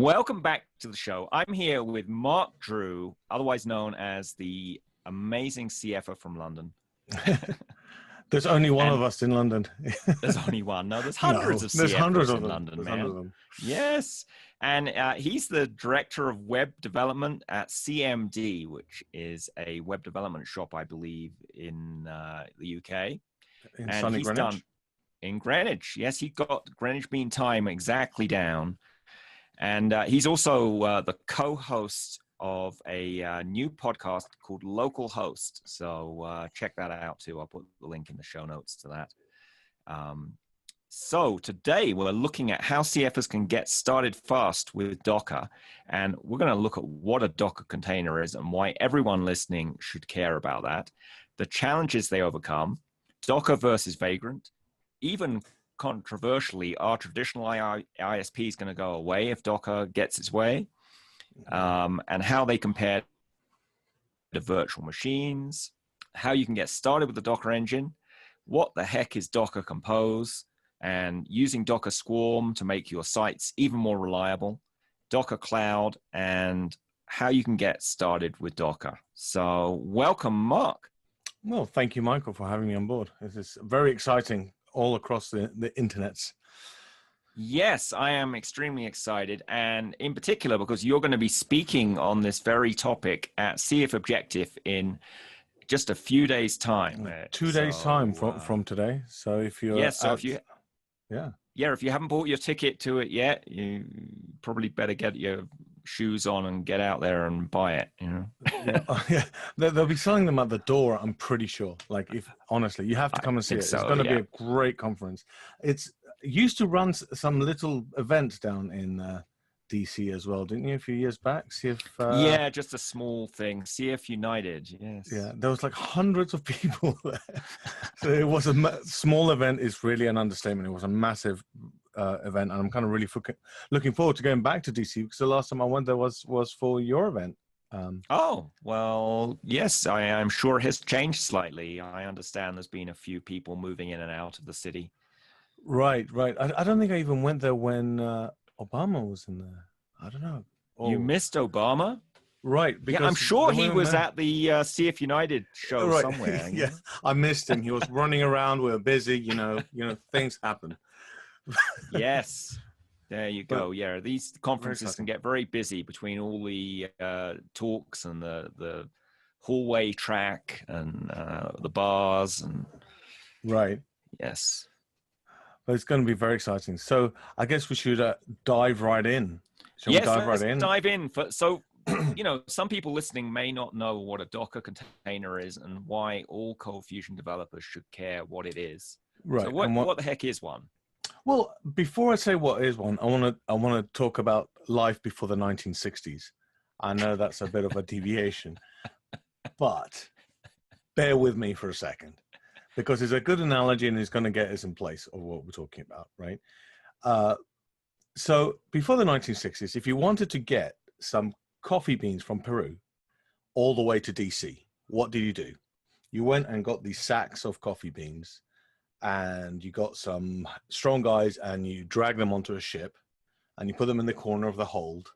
Welcome back to the show. I'm here with Mark Drew, otherwise known as the amazing CFer from London. There's only one of us in London. There's only one. No, there's hundreds of there's CFers hundreds of in them. London, There's man. hundreds of them. Yes. And he's the director of web development at CMD, which is a web development shop, I believe, in the UK. In sunny Greenwich? In Greenwich. Yes, he got Greenwich Mean Time exactly down. And he's also the co-host of a new podcast called Local Host. So check that out too. I'll put the link in the show notes to that. So today we're looking at how CFers can get started fast with Docker. And we're going to look at what a Docker container is and why everyone listening should care about that. The challenges they overcome, Docker versus Vagrant, even controversially, our traditional ISP is going to go away if Docker gets its way, and how they compare to virtual machines, how you can get started with the Docker engine, what the heck is Docker Compose, and using Docker Swarm to make your sites even more reliable, Docker Cloud, and how you can get started with Docker. So welcome, Mark. Well, thank you, Michael, for having me on board. This is very exciting all across the internets. Yes, I am extremely excited, and in particular because you're going to be speaking on this very topic at CF Objective in just a few days' time. 2 days' time from today. So if you're if you haven't bought your ticket to it yet, you probably better get your shoes on and get out there and buy it. You know, They'll be selling them at the door. I'm pretty sure. Like, if honestly, you have to come and see it. So, it's going to be a great conference. It's used to run some little events down in DC as well, didn't you? A few years back, yeah, just a small thing. CF United, yes. Yeah, there was like hundreds of people there. So it was a small event. Is really an understatement. It was a massive event, and I'm kind of really looking forward to going back to DC because the last time I went there was for your event. Oh, well, yes, I'm sure it has changed slightly. I understand there's been a few people moving in and out of the city. Right. I don't think I even went there when Obama was in there. I don't know. You missed Obama? Right. Because I'm sure he was at the CF United show somewhere. Yeah, I missed him. He was running around. We were busy. You know, things happen. Yes. There you go. Yeah, these conferences can get very busy between all the talks and the hallway track and the bars and. Right. Yes. But it's going to be very exciting. So I guess we should dive right in. Shall we dive in? So, some people listening may not know what a Docker container is and why all ColdFusion developers should care what it is. Right. So what the heck is one? Well, before I say what is one, I want to talk about life before the 1960s. I know that's a bit of a deviation, but bear with me for a second because it's a good analogy and it's going to get us in place of what we're talking about, right? So before the 1960s, if you wanted to get some coffee beans from Peru all the way to DC, what did you do? You went and got these sacks of coffee beans and you got some strong guys and you drag them onto a ship and you put them in the corner of the hold.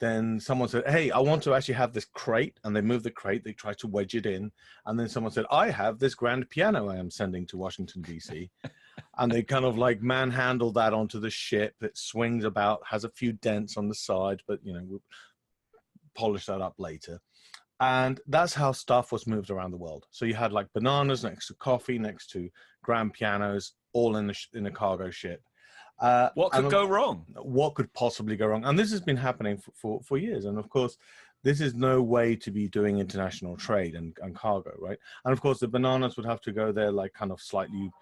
Then someone said, hey, I want to actually have this crate. And they moved the crate. They tried to wedge it in. And then someone said, I have this grand piano I am sending to Washington, D.C. And they kind of like manhandled that onto the ship. It swings about, has a few dents on the side, but, we'll polish that up later. And that's how stuff was moved around the world. So you had like bananas next to coffee, next to grand pianos, all in a cargo ship. What could go wrong? What could possibly go wrong? And this has been happening for years. And of course, this is no way to be doing international trade and cargo, right? And of course, the bananas would have to go there like kind of slightly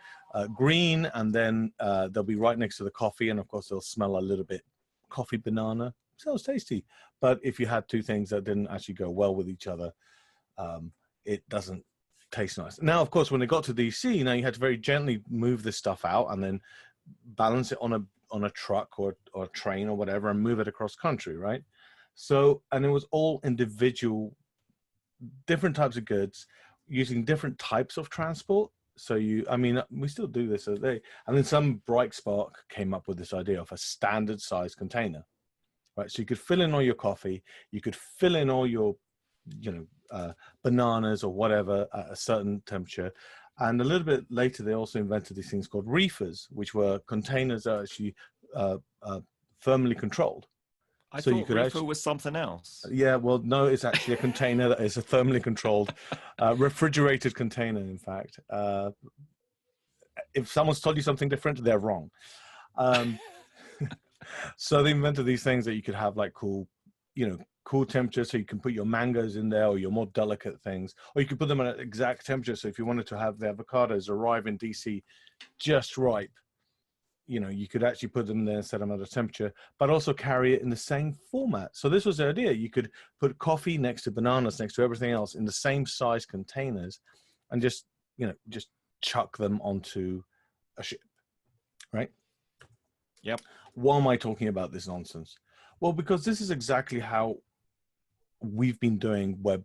green, and then they'll be right next to the coffee. And of course, they'll smell a little bit coffee banana. Sounds tasty. But if you had two things that didn't actually go well with each other, it doesn't taste nice. Now, of course, when it got to DC, you had to very gently move this stuff out and then balance it on a truck or a train or whatever and move it across country, right? So, and it was all individual, different types of goods using different types of transport. So we still do this today. And then some bright spark came up with this idea of a standard size container. right? So you could fill in all your coffee, you could fill in all your, bananas or whatever at a certain temperature. And a little bit later, they also invented these things called reefers, which were containers that are actually thermally controlled. I So you thought could reefer actually, was something else. yeah, well, no, it's actually a container that is a thermally controlled, refrigerated container, in fact. If someone's told you something different, they're wrong. So they invented these things that you could have like cool temperature, so you can put your mangoes in there or your more delicate things, or you could put them at an exact temperature. So if you wanted to have the avocados arrive in DC just ripe, you could actually put them there and set them at a temperature, but also carry it in the same format. So this was the idea. You could put coffee next to bananas, next to everything else in the same size containers, and just chuck them onto a ship, right? Yep. Why am I talking about this nonsense? Well, because this is exactly how we've been doing web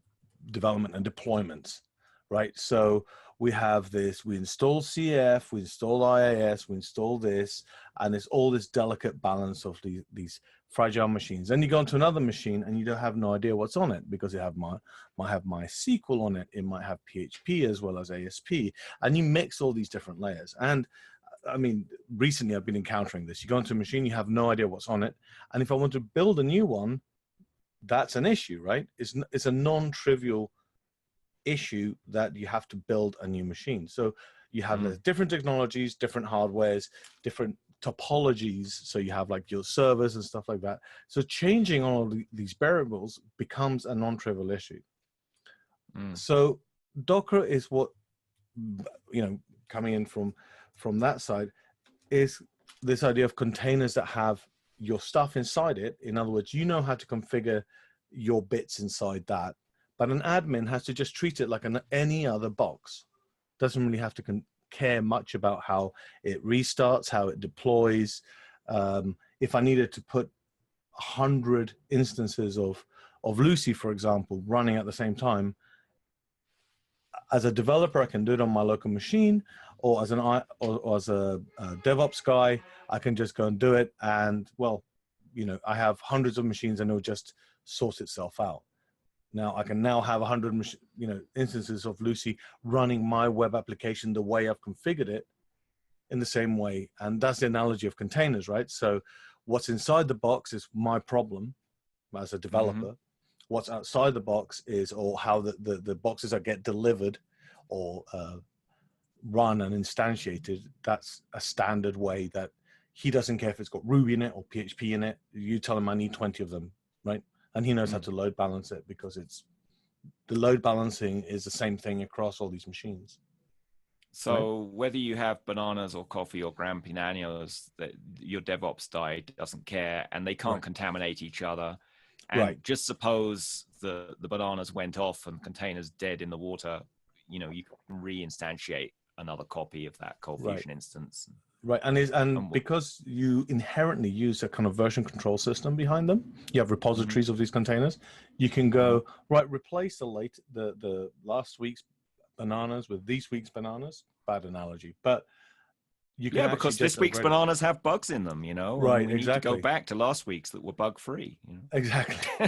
development and deployments, right? So we have this, we install CF, we install IIS, we install this, and it's all this delicate balance of these fragile machines. Then you go onto another machine and you don't have no idea what's on it, because it might have MySQL on it, it might have PHP as well as ASP, and you mix all these different layers. And I mean, recently I've been encountering this. You go into a machine, you have no idea what's on it. And if I want to build a new one, that's an issue, right? It's a non-trivial issue that you have to build a new machine. So you have different technologies, different hardwares, different topologies. So you have like your servers and stuff like that. So changing all of these variables becomes a non-trivial issue. So Docker is what, coming in from that side, is this idea of containers that have your stuff inside it. In other words, you know how to configure your bits inside that, but an admin has to just treat it like any other box. Doesn't really have to care much about how it restarts, how it deploys. If I needed to put 100 instances of Lucy, for example, running at the same time, as a developer, I can do it on my local machine, or as a DevOps guy, I can just go and do it. And well, I have hundreds of machines, and it'll just sort itself out. Now I can now have 100, instances of Lucy running my web application the way I've configured it, in the same way. And that's the analogy of containers, right? So what's inside the box is my problem as a developer. What's outside the box is, or how the boxes that get delivered or run and instantiated, that's a standard way that he doesn't care if it's got Ruby in it or PHP in it. You tell him I need 20 of them, right? And he knows how to load balance it, because the load balancing is the same thing across all these machines. So whether you have bananas or coffee or Grand Pinanos, that your DevOps guy doesn't care, and they can't contaminate each other. And just suppose the bananas went off and the container's dead in the water, you can reinstantiate another copy of that ColdFusion instance. Right, and because you inherently use a kind of version control system behind them, you have repositories of these containers. You can go replace the last week's bananas with this week's bananas. Bad analogy, but you can because this week's bananas have bugs in them, Right, we need to go back to last week's that were bug free. Exactly.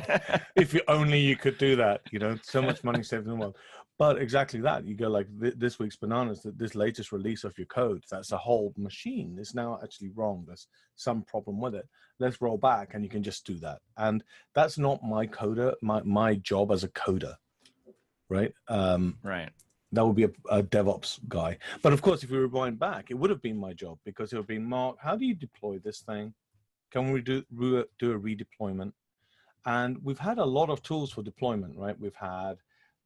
If you could do that, so much money saved in the world. But exactly that, you go like this week's bananas, this latest release of your code, that's a whole machine. It's now actually wrong. There's some problem with it. Let's roll back, and you can just do that. And that's not my my job as a coder, right? That would be a DevOps guy. But of course, if we rewind back, it would have been my job, because it would have been, Mark, how do you deploy this thing? Can we do a redeployment? And we've had a lot of tools for deployment, right? We've had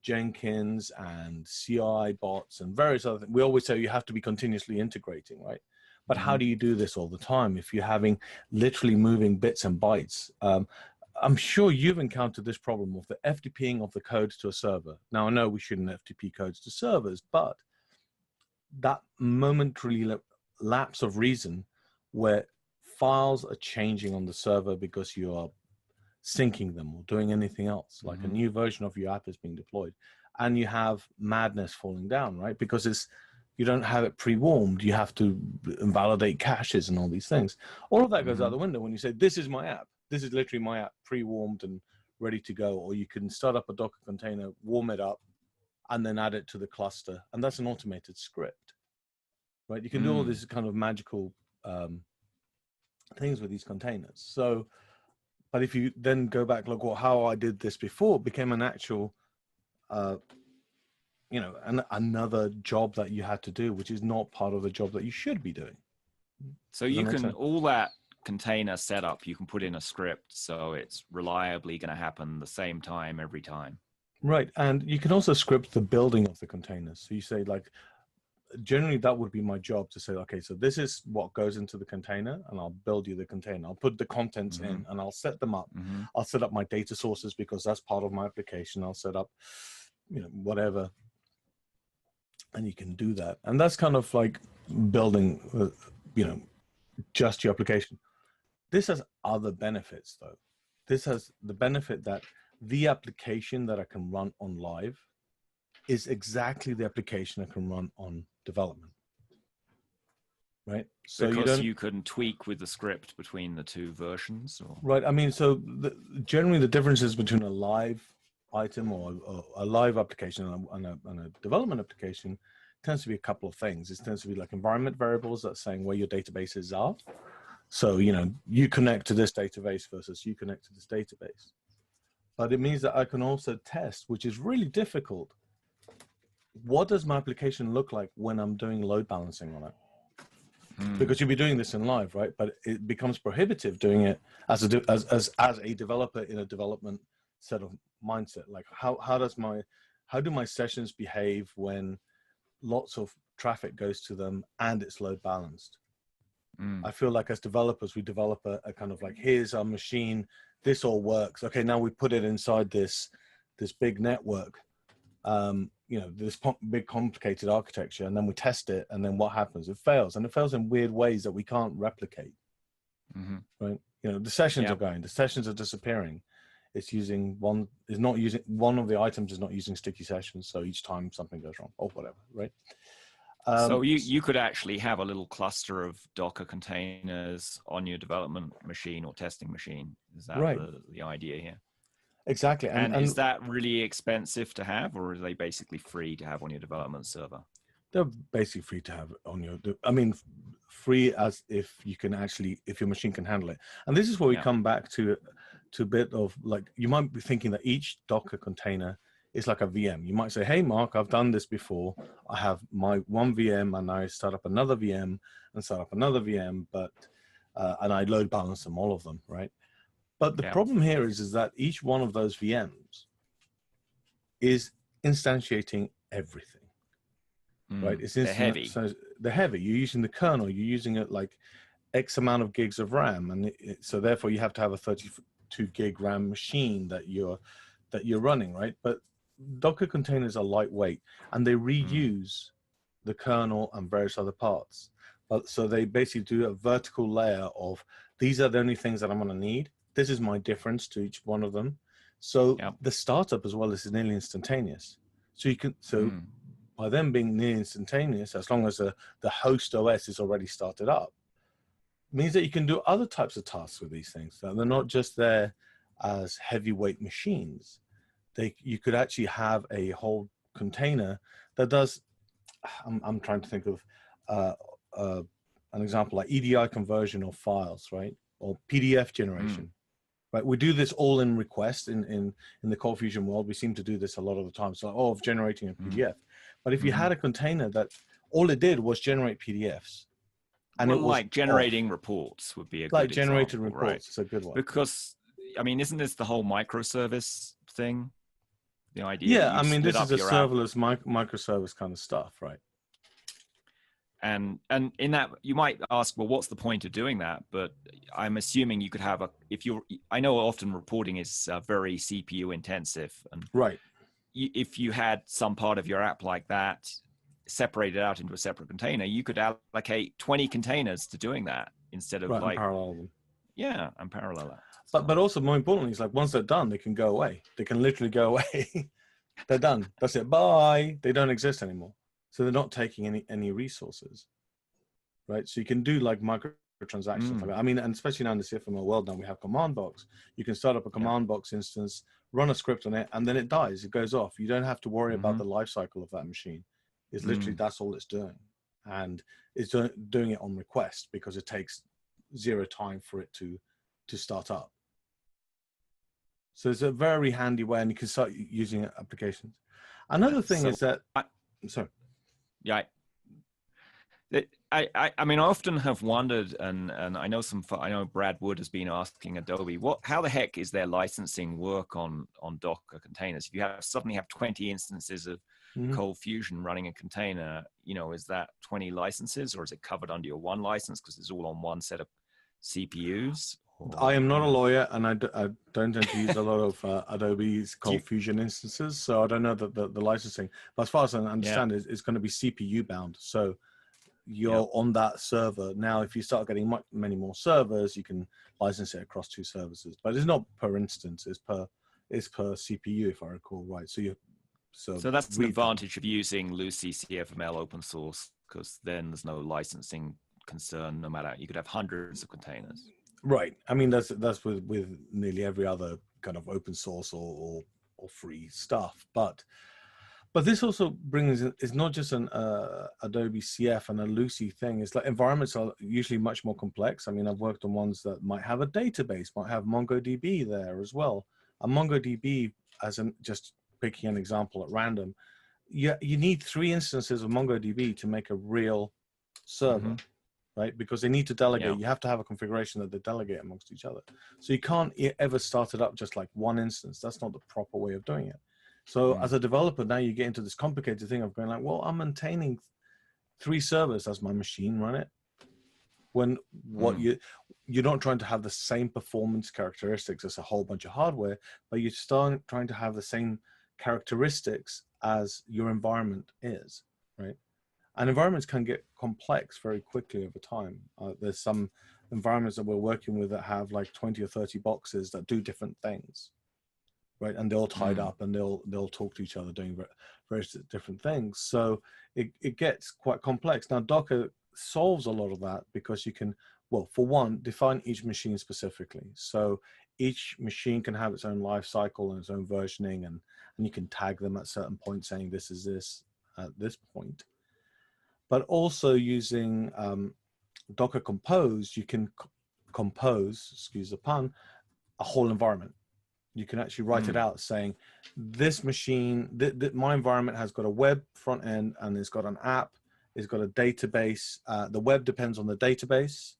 Jenkins and CI bots and various other things. We always say you have to be continuously integrating, right? But how do you do this all the time if you're having literally moving bits and bytes? I'm sure you've encountered this problem of the FTPing of the code to a server. Now, I know we shouldn't FTP codes to servers, but that momentary lapse of reason where files are changing on the server because you are syncing them or doing anything else, like a new version of your app is being deployed, and you have madness falling down, right? Because you don't have it pre-warmed. You have to invalidate caches and all these things. All of that goes out the window when you say, this is my app. this is literally my app pre-warmed and ready to go. Or you can start up a Docker container, warm it up, and then add it to the cluster. And that's an automated script, right? You can do all these kind of magical things with these containers. So, but if you then go back, look, well, how I did this before, it became an actual, you know, another job that you had to do, which is not part of the job that you should be doing. So you can, all that container setup, you can put in a script so it's reliably going to happen the same time every time. Right. And you can also script the building of the containers. So you say, like, generally that would be my job to say, okay, so this is what goes into the container, and I'll build you the container. I'll put the contents in and I'll set them up. I'll set up my data sources because that's part of my application. I'll set up, you know, whatever. And you can do that. And that's kind of like building, you know, just your application. This has other benefits, though. This has the benefit that the application that I can run on live is exactly the application I can run on development, right? So because you can tweak with the script between the two versions, or? Right. I mean, so generally the differences between a live item or a live application and a development application tends to be a couple of things. It tends to be like environment variables that's saying where your databases are. So, you know, you connect to this database versus you connect to this database. But it means that I can also test, which is really difficult. What does my application look like when I'm doing load balancing on it? Because you'll be doing this in live, right? But it becomes prohibitive doing it as a developer in a development set of mindset. Like how do my sessions behave when lots of traffic goes to them and it's load balanced? I feel like as developers, we develop a kind of like, here's our machine, this all works. Okay, now we put it inside this big network, you know, this big complicated architecture, and then we test it, and then what happens? It fails, and it fails in weird ways that we can't replicate. Right? You know, the sessions are going, the sessions are disappearing. It's using one of the items is not using sticky sessions, so each time something goes wrong or whatever, right? So you could actually have a little cluster of Docker containers on your development machine or testing machine. Is that right. the idea here? Exactly. And is that really expensive to have, or are they basically free to have on your development server? They're basically free to have on your, I mean, free as if you can actually, if your machine can handle it. And this is where we come back to a bit of like, you might be thinking that each Docker container is like a VM. You might say, hey, Mark, I've done this before. I have my one VM and I start up another VM and start up another VM, but, and I load balance them, all of them, right? But the problem here is that each one of those VMs is instantiating everything, right? It's they're heavy. So they're heavy. You're using the kernel. You're using it like X amount of gigs of RAM, and so therefore you have to have a 32 gig RAM machine that you're running, right? But Docker containers are lightweight, and they reuse the kernel and various other parts. But so they basically do a vertical layer of these are the only things that I'm going to need. This is my difference to each one of them. So the startup as well is nearly instantaneous. So you can by them being nearly instantaneous, as long as the host OS is already started up, means that you can do other types of tasks with these things. So they're not just there as heavyweight machines. You could actually have a whole container that does. I'm trying to think of an example like EDI conversion of files, right, or PDF generation. Right, we do this all in request in the ColdFusion world. We seem to do this a lot of the time. So, of generating a PDF. But if you had a container that all it did was generate PDFs, and it was like generating reports would be a good example, generated reports. Right? It's a good one because I mean, isn't this the whole microservice thing? The idea. Yeah, I mean, this is a serverless microservice kind of stuff, right? And in that, you might ask, well, what's the point of doing that? But I'm assuming you could have I know often reporting is very CPU intensive, and right. If you had some part of your app like that separated out into a separate container, you could allocate 20 containers to doing that instead of like parallel them. Yeah, and parallel that. But also more importantly, it's like once they're done, they can go away. They can literally go away. They're done. That's it. Bye. They don't exist anymore. So they're not taking any resources, right? So you can do like transactions. I mean, and especially now in the CFML world, now we have command box. You can start up a command box instance, run a script on it, and then it dies. It goes off. You don't have to worry about the life cycle of that machine. It's literally that's all it's doing, and it's doing it on request because it takes zero time for it to start up. So it's a very handy way, and you can start using applications. Another thing is that, sorry. Yeah. I mean, I often have wondered, and I know Brad Wood has been asking Adobe, how the heck is their licensing work on Docker containers? If you suddenly have 20 instances of ColdFusion running a container, you know, is that 20 licenses, or is it covered under your one license because it's all on one set of CPUs? I am not a lawyer, and I don't tend to use a lot of Adobe's ColdFusion instances, so I don't know the licensing. But as far as I understand, it's going to be CPU bound. So you're on that server. Now, if you start getting many more servers, you can license it across 2 services. But it's not per instance; it's per CPU, if I recall right. So that's an advantage of using Lucy CFML open source, because then there's no licensing concern. No matter, you could have hundreds of containers. Right. I mean, that's with nearly every other kind of open source or free stuff. But this also brings, it's not just an Adobe CF and a Lucy thing. It's like environments are usually much more complex. I mean, I've worked on ones that might have a database, might have MongoDB there as well. And MongoDB, just picking an example at random, you need 3 instances of MongoDB to make a real server. Right? Because they need to delegate. You have to have a configuration that they delegate amongst each other. So you can't ever start it up just like one instance. That's not the proper way of doing it. So as a developer, now you get into this complicated thing of going like, well, I'm maintaining 3 servers as my machine run it. When you're not trying to have the same performance characteristics as a whole bunch of hardware, but you're still trying to have the same characteristics as your environment is, right? And environments can get complex very quickly over time. There's some environments that we're working with that have like 20 or 30 boxes that do different things, right? And they're all tied up, and they'll talk to each other doing various different things. So it gets quite complex. Now, Docker solves a lot of that because you can, well, for one, define each machine specifically. So each machine can have its own life cycle and its own versioning, and you can tag them at certain points saying this is this at this point. But also using Docker Compose, you can compose, excuse the pun, a whole environment. You can actually write it out saying, this machine, my environment has got a web front end, and it's got an app, it's got a database. The web depends on the database.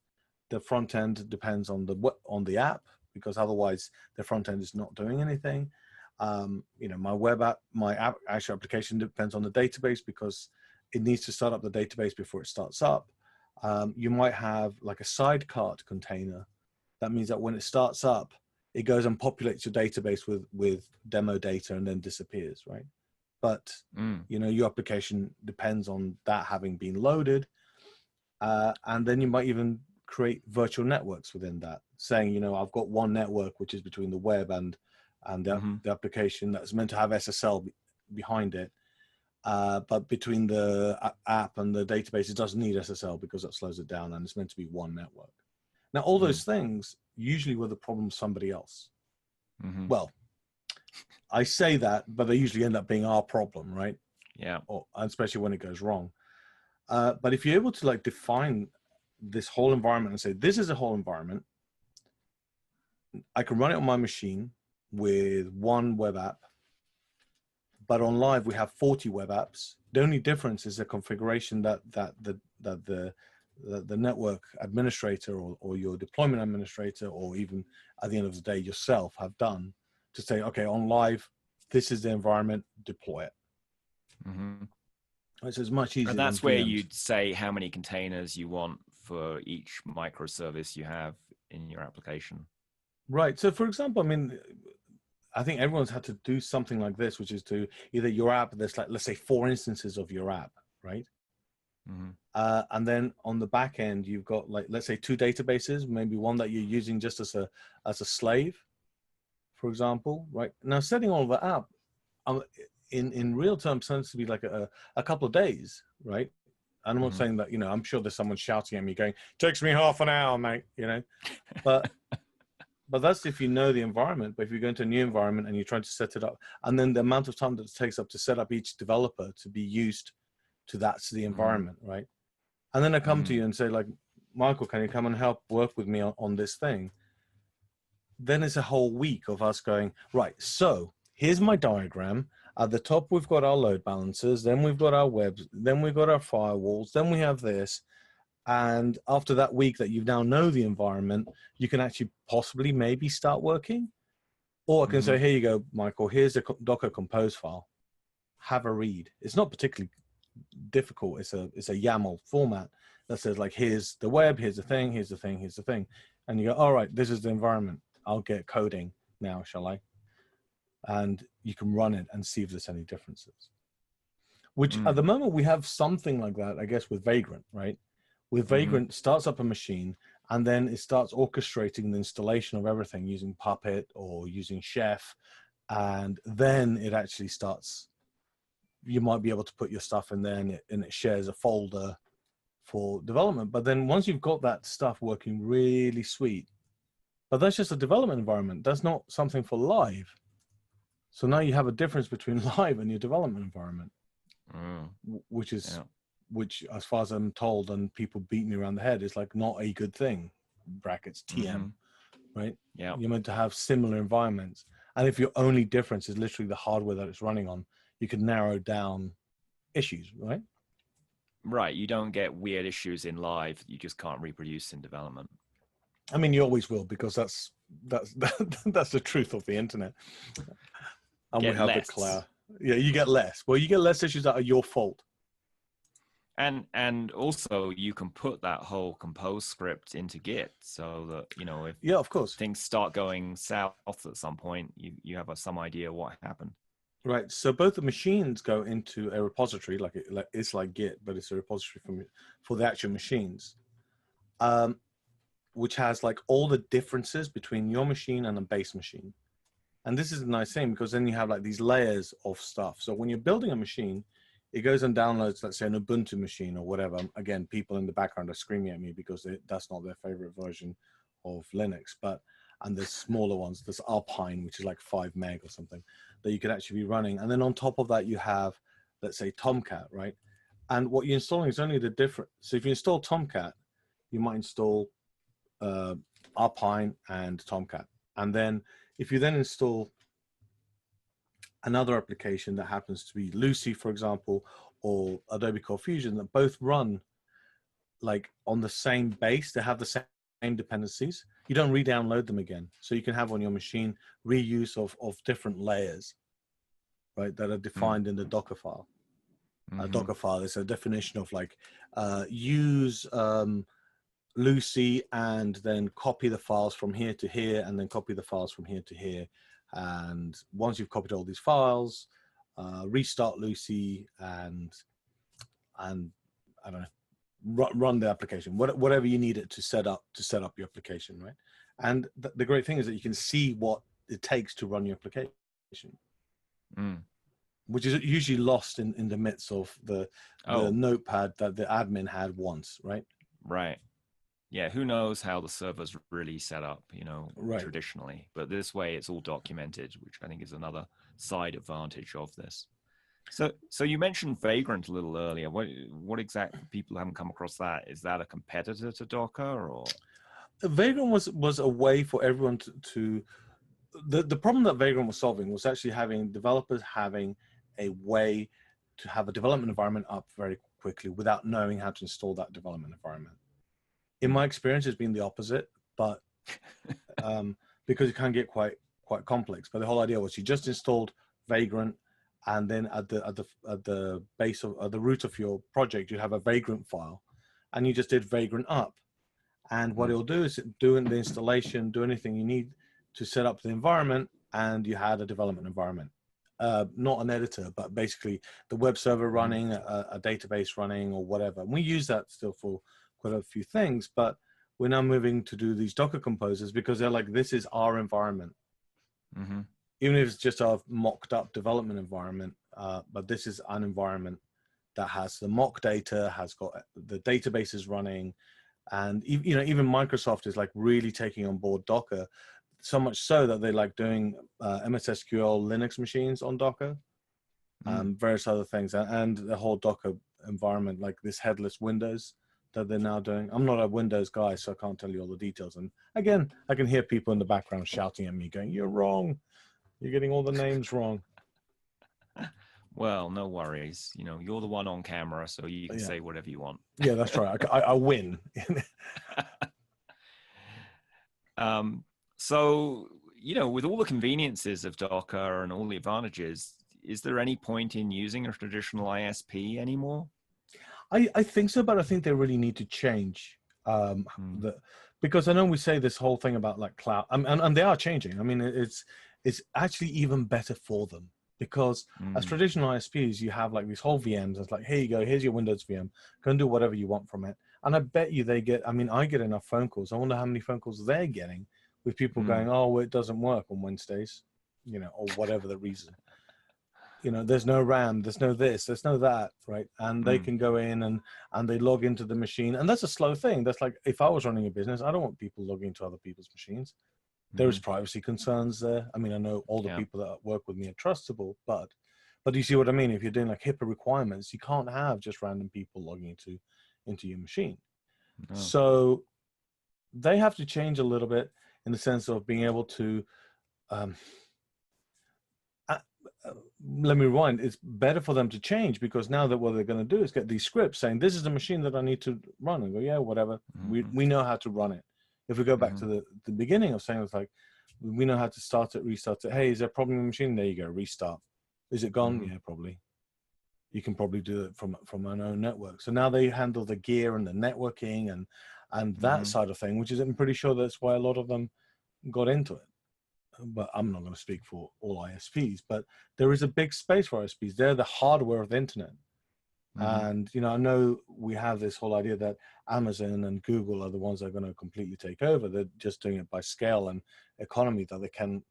The front end depends on the app, because otherwise the front end is not doing anything. You know, my web app, my actual application depends on the database because it needs to start up the database before it starts up. You might have like a sidecar container. That means that when it starts up, it goes and populates your database with demo data and then disappears, right? But you know, your application depends on that having been loaded. And then you might even create virtual networks within that, saying, you know, I've got one network which is between the web and the application that's meant to have SSL behind it. But between the app and the database, it doesn't need SSL because that slows it down, and it's meant to be one network. Now, all those things usually were the problem of somebody else. Well, I say that, but they usually end up being our problem, right? Yeah. Especially when it goes wrong. But if you're able to like define this whole environment and say, this is a whole environment, I can run it on my machine with one web app. But on live, we have 40 web apps. The only difference is the configuration that the network administrator or your deployment administrator, or even at the end of the day yourself, have done to say, okay, on live, this is the environment, deploy it. So it's much easier. And that's where you'd say how many containers you want for each microservice you have in your application. Right. So for example, I mean, I think everyone's had to do something like this, which is to either your app, there's like, let's say 4 instances of your app, right? And then on the back end, you've got like, let's say 2 databases, maybe one that you're using just as a slave, for example, right? Now setting all of that up in real terms tends to be like a couple of days, right? And I'm not saying that, I'm sure there's someone shouting at me going, takes me half an hour, mate, but that's if you know the environment. But if you go into a new environment and you're trying to set it up, and then the amount of time that it takes up to set up each developer to be used to that's the environment, right? And then I come to you and say, like, Michael, can you come and help work with me on this thing? Then it's a whole week of us going, right, so here's my diagram. At the top, we've got our load balancers. Then we've got our webs. Then we've got our firewalls. Then we have this. And after that week that you now know the environment, you can actually possibly maybe start working. Or I can say, here you go, Michael, here's a Docker compose file. Have a read. It's not particularly difficult. It's a YAML format that says, like, here's the web, here's the thing, here's the thing, here's the thing. And you go, all right, this is the environment. I'll get coding now, shall I? And you can run it and see if there's any differences. Which at the moment we have something like that, I guess, with Vagrant, right? With Vagrant, starts up a machine, and then it starts orchestrating the installation of everything using Puppet or using Chef. And then it actually starts, you might be able to put your stuff in there, and it shares a folder for development. But then once you've got that stuff working really sweet, but that's just a development environment. That's not something for live. So now you have a difference between live and your development environment, which is, which, as far as I'm told, and people beat me around the head, is like not a good thing, brackets TM, right? Yeah. You're meant to have similar environments. And if your only difference is literally the hardware that it's running on, you can narrow down issues, right? Right. You don't get weird issues in live. You just can't reproduce in development. I mean, you always will, because that's the truth of the internet. And we have the cloud. Yeah, you get less. Well, you get less issues that are your fault. And also you can put that whole compose script into Git, so that, if of course, things start going south at some point, you have some idea what happened. Right. So both the machines go into a repository, it's like Git, but it's a repository for the actual machines, which has like all the differences between your machine and a base machine. And this is a nice thing, because then you have like these layers of stuff. So when you're building a machine, it goes and downloads, let's say, an Ubuntu machine or whatever. Again, people in the background are screaming at me because that's not their favorite version of Linux. And there's smaller ones. There's Alpine, which is like 5 meg or something, that you could actually be running. And then on top of that, you have, let's say, Tomcat, right? And what you're installing is only the different. So if you install Tomcat, you might install Alpine and Tomcat. And then if you then install another application that happens to be Lucy, for example, or Adobe ColdFusion, that both run like on the same base, they have the same dependencies, you don't re-download them again. So you can have on your machine reuse of different layers, right, that are defined in the Docker file. Docker file is a definition of like use Lucy and then copy the files from here to here, and then copy the files from here to here. And once you've copied all these files, restart Lucy and I don't know, run the application, whatever you need it to set up your application, right? And the great thing is that you can see what it takes to run your application, which is usually lost in the midst of the notepad that the admin had once, right? Right. Yeah, who knows how the server's really set up, right. traditionally. But this way it's all documented, which I think is another side advantage of this. So you mentioned Vagrant a little earlier. What exactly, people haven't come across that? Is that a competitor to Docker, or? Vagrant was a way for everyone to the problem that Vagrant was solving was actually having developers having a way to have a development environment up very quickly without knowing how to install that development environment. In my experience, it's been the opposite, but because it can get quite complex. But the whole idea was you just installed Vagrant, and then at the base of the root of your project, you have a Vagrant file, and you just did Vagrant up. And what it'll do is do the installation, do anything you need to set up the environment, and you had a development environment. Not an editor, but basically the web server running, a database running, or whatever. And we use that still for quite a few things, but we're now moving to do these Docker composers because they're like, this is our environment. Even if it's just a mocked up development environment, but this is an environment that has the mock data, has got the databases running, and even Microsoft is like really taking on board Docker, so much so that they like doing MSSQL Linux machines on Docker, various other things, and the whole Docker environment, like this headless Windows that they're now doing. I'm not a Windows guy, so I can't tell you all the details. And again, I can hear people in the background shouting at me, going, "You're wrong. You're getting all the names wrong." Well, no worries. You're the one on camera, so you can say whatever you want. Yeah, that's right. I win. So, with all the conveniences of Docker and all the advantages, is there any point in using a traditional ISP anymore? I think so, but I think they really need to change. Because I know we say this whole thing about like cloud, and they are changing. I mean, it's actually even better for them. Because as traditional ISPs, you have like these whole VMs. It's like, here you go, here's your Windows VM. Go and do whatever you want from it. And I bet you they get, I get enough phone calls. I wonder how many phone calls they're getting with people going, oh, well, it doesn't work on Wednesdays, or whatever the reason. There's no RAM, there's no this, there's no that, right? And they can go in and they log into the machine. And that's a slow thing. That's like, if I was running a business, I don't want people logging into other people's machines. There's privacy concerns there. I know all the people that work with me are trustable, but you see what I mean? If you're doing like HIPAA requirements, you can't have just random people logging into your machine. No. So they have to change a little bit in the sense of being able to, let me rewind. It's better for them to change, because now that what they're going to do is get these scripts saying, this is the machine that I need to run, and go, yeah, whatever. We know how to run it. If we go back to the beginning of saying, it's like, we know how to start it, restart it. Hey, is there a problem in the machine? There you go, restart. Is it gone? Yeah, probably. You can probably do it from an own network. So now they handle the gear and the networking and that side of thing, which is, I'm pretty sure that's why a lot of them got into it. But I'm not going to speak for all ISPs, but there is a big space for ISPs. They're the hardware of the internet. And, I know we have this whole idea that Amazon and Google are the ones that are going to completely take over. They're just doing it by scale and economy, that they can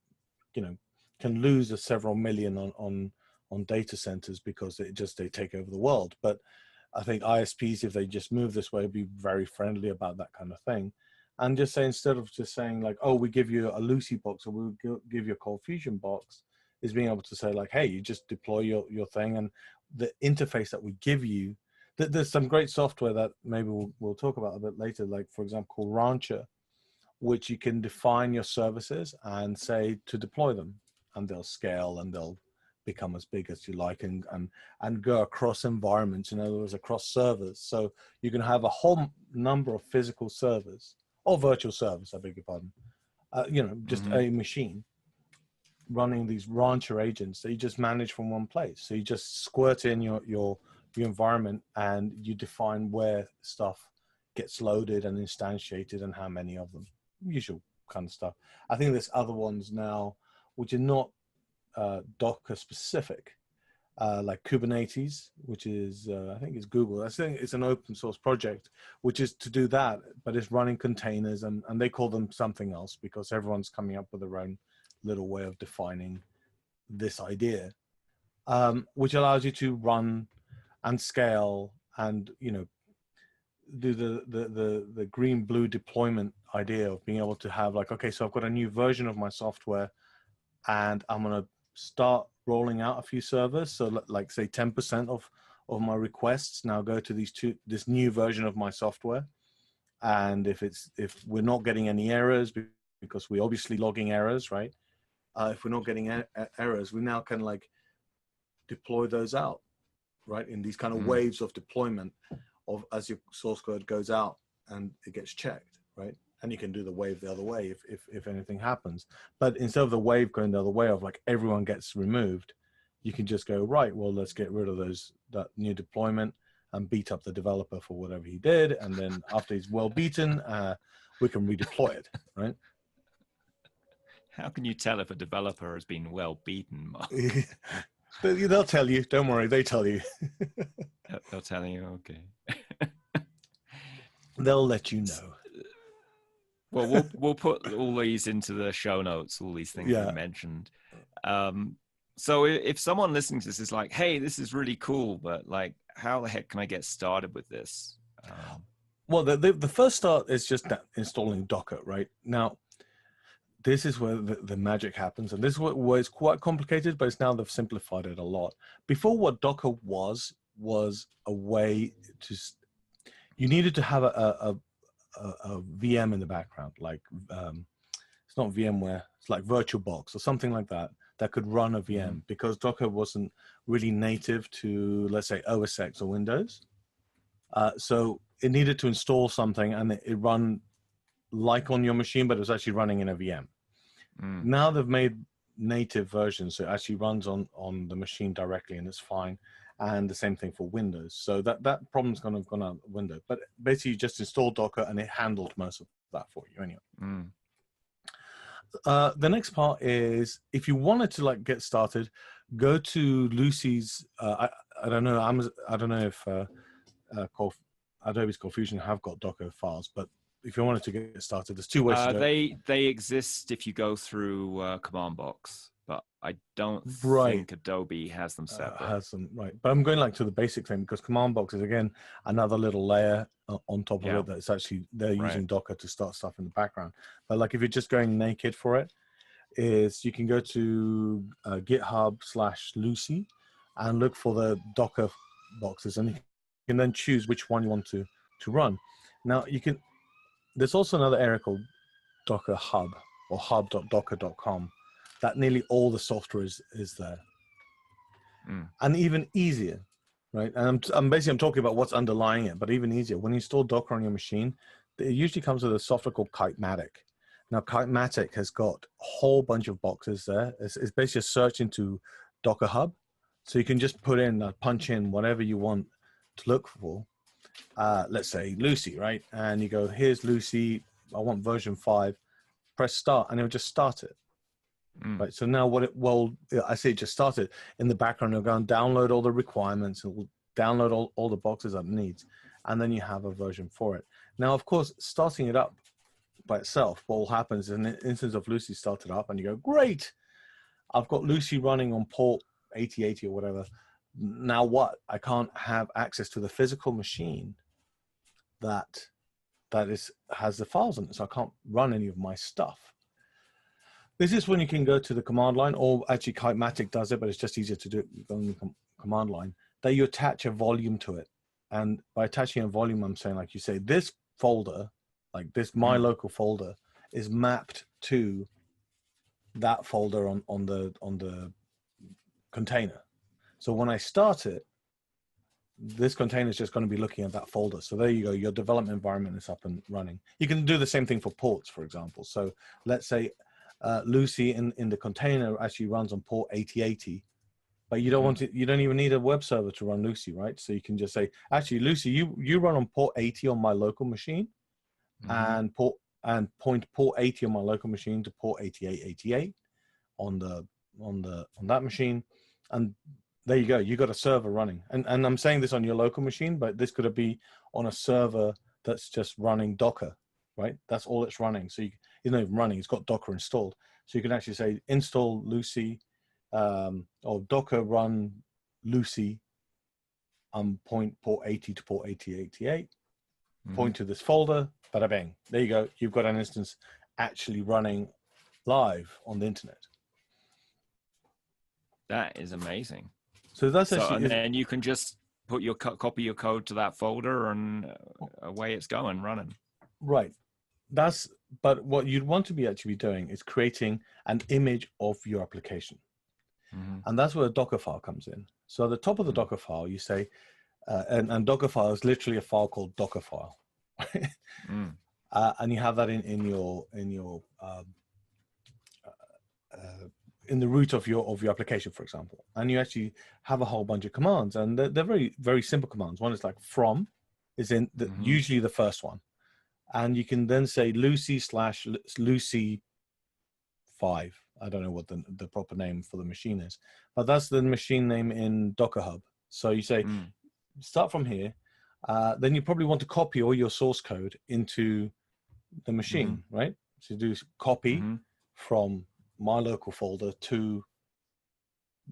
lose a several million on data centers because they take over the world. But I think ISPs, if they just move this way, would be very friendly about that kind of thing. And just say, instead of just saying like, oh, we give you a Lucy box or we'll give you a ColdFusion box, is being able to say like, hey, you just deploy your thing, and the interface that we give you, there's some great software that maybe we'll talk about a bit later, like for example called Rancher, which you can define your services and say to deploy them, and they'll scale and they'll become as big as you like, and go across environments, in other words, across servers. So you can have a whole number of physical servers or virtual servers, I beg your pardon, just a machine running these Rancher agents that you just manage from one place. So you just squirt in your environment, and you define where stuff gets loaded and instantiated and how many of them, usual kind of stuff. I think there's other ones now which are not Docker specific, like Kubernetes, which is I think it's Google. I think it's an open source project which is to do that, but it's running containers, and they call them something else because everyone's coming up with their own little way of defining this idea, which allows you to run and scale and do the green blue deployment idea of being able to have like, okay, so I've got a new version of my software and I'm going to start rolling out a few servers. So like say 10% of my requests now go to this new version of my software. And if we're not getting any errors, because we're obviously logging errors, right? If we're not getting errors, we now can like deploy those out, right? In these kind of waves of deployment as your source code goes out and it gets checked, right? And you can do the wave the other way if anything happens. But instead of the wave going the other way of like everyone gets removed, you can just go, right, well, let's get rid of that new deployment and beat up the developer for whatever he did. And then after he's well beaten, we can redeploy it, right? How can you tell if a developer has been well beaten, Mark? They'll tell you. Don't worry, they tell you. They'll tell you, okay. They'll let you know. Well, we'll put all these into the show notes, all these things you mentioned. So if someone listening to this is like, hey, this is really cool, but like, how the heck can I get started with this? Well, the first start is just installing Docker, right? Now, this is where the magic happens, and this is where it's quite complicated, but it's now they've simplified it a lot. Before, what Docker was a way to, you needed to have a VM in the background, like it's not VMware, it's like VirtualBox or something like that, that could run a VM, because Docker wasn't really native to, let's say, OS X or Windows. So it needed to install something, and it run like on your machine, but it was actually running in a VM. Now they've made native versions, so it actually runs on the machine directly, and it's fine. And the same thing for Windows. So that problem's gone out the window. But basically, you just install Docker, and it handled most of that for you anyway. The next part is, if you wanted to like get started, go to Lucy's. I don't know. I don't know if Adobe's ColdFusion have got Docker files, but if you wanted to get started, there's two ways to do it. They exist if you go through command box, but I don't think Adobe has them separate. Has them, right. But I'm going like to the basic thing, because command box is, again, another little layer on top of it that's actually, they're using Docker to start stuff in the background. But like if you're just going naked for it, is you can go to GitHub/Lucy and look for the Docker boxes, and you can then choose which one you want to run. Now you can, there's also another area called Docker Hub, or hub.docker.com, that nearly all the software is there. And even easier, right? And I'm talking about what's underlying it, but even easier, when you install Docker on your machine, it usually comes with a software called Kitematic. Now, Kitematic has got a whole bunch of boxes there. It's basically a search into Docker Hub. So you can just punch in whatever you want to look for. Let's say Lucy, right? And you go, here's Lucy, I want version 5, press start, and it'll just start it. Right. So now I say just start it. In the background, it'll go and download all the requirements. It will download all the boxes that it needs. And then you have a version for it. Now, of course, starting it up by itself, what will happen is, in an instance of Lucy started up, and you go, great, I've got Lucy running on port 8080 or whatever. Now what? I can't have access to the physical machine that has the files on it, so I can't run any of my stuff. This is when you can go to the command line, or actually Kitematic does it, but it's just easier to do it on the command line, that you attach a volume to it. And by attaching a volume, I'm saying, like you say, this folder, like this my local folder, is mapped to that folder on the container. So when I start it, this container is just going to be looking at that folder. So there you go, your development environment is up and running. You can do the same thing for ports, for example. So let's say Lucy in the container actually runs on port 8080, but you don't want to, you don't even need a web server to run Lucy, right? So you can just say, actually, Lucy, you run on port 80 on my local machine, and point port 80 on my local machine to port 8888 on that machine, and there you go, you got a server running. And I'm saying this on your local machine, but this could be on a server that's just running Docker, right? That's all it's running. So it's not even running, it's got Docker installed. So you can actually say install Lucy, or Docker run Lucy, point port 80 to port 8088, point to this folder, bada bang. There you go, you've got an instance actually running live on the internet. That is amazing. So that's actually, and then you can just put your copy your code to that folder, and away it's going, running. Right. But what you'd want to be actually doing is creating an image of your application. And that's where a Docker file comes in. So at the top of the Docker file, you say, and Docker file is literally a file called Docker file. And you have that in the root of your application, for example. And you actually have a whole bunch of commands, and they're very, very simple commands. One is like from, is in usually the first one. And you can then say Lucy/Lucy 5. I don't know what the proper name for the machine is, but that's the machine name in Docker Hub. So you say, start from here. Then you probably want to copy all your source code into the machine, right? So you do copy from my local folder to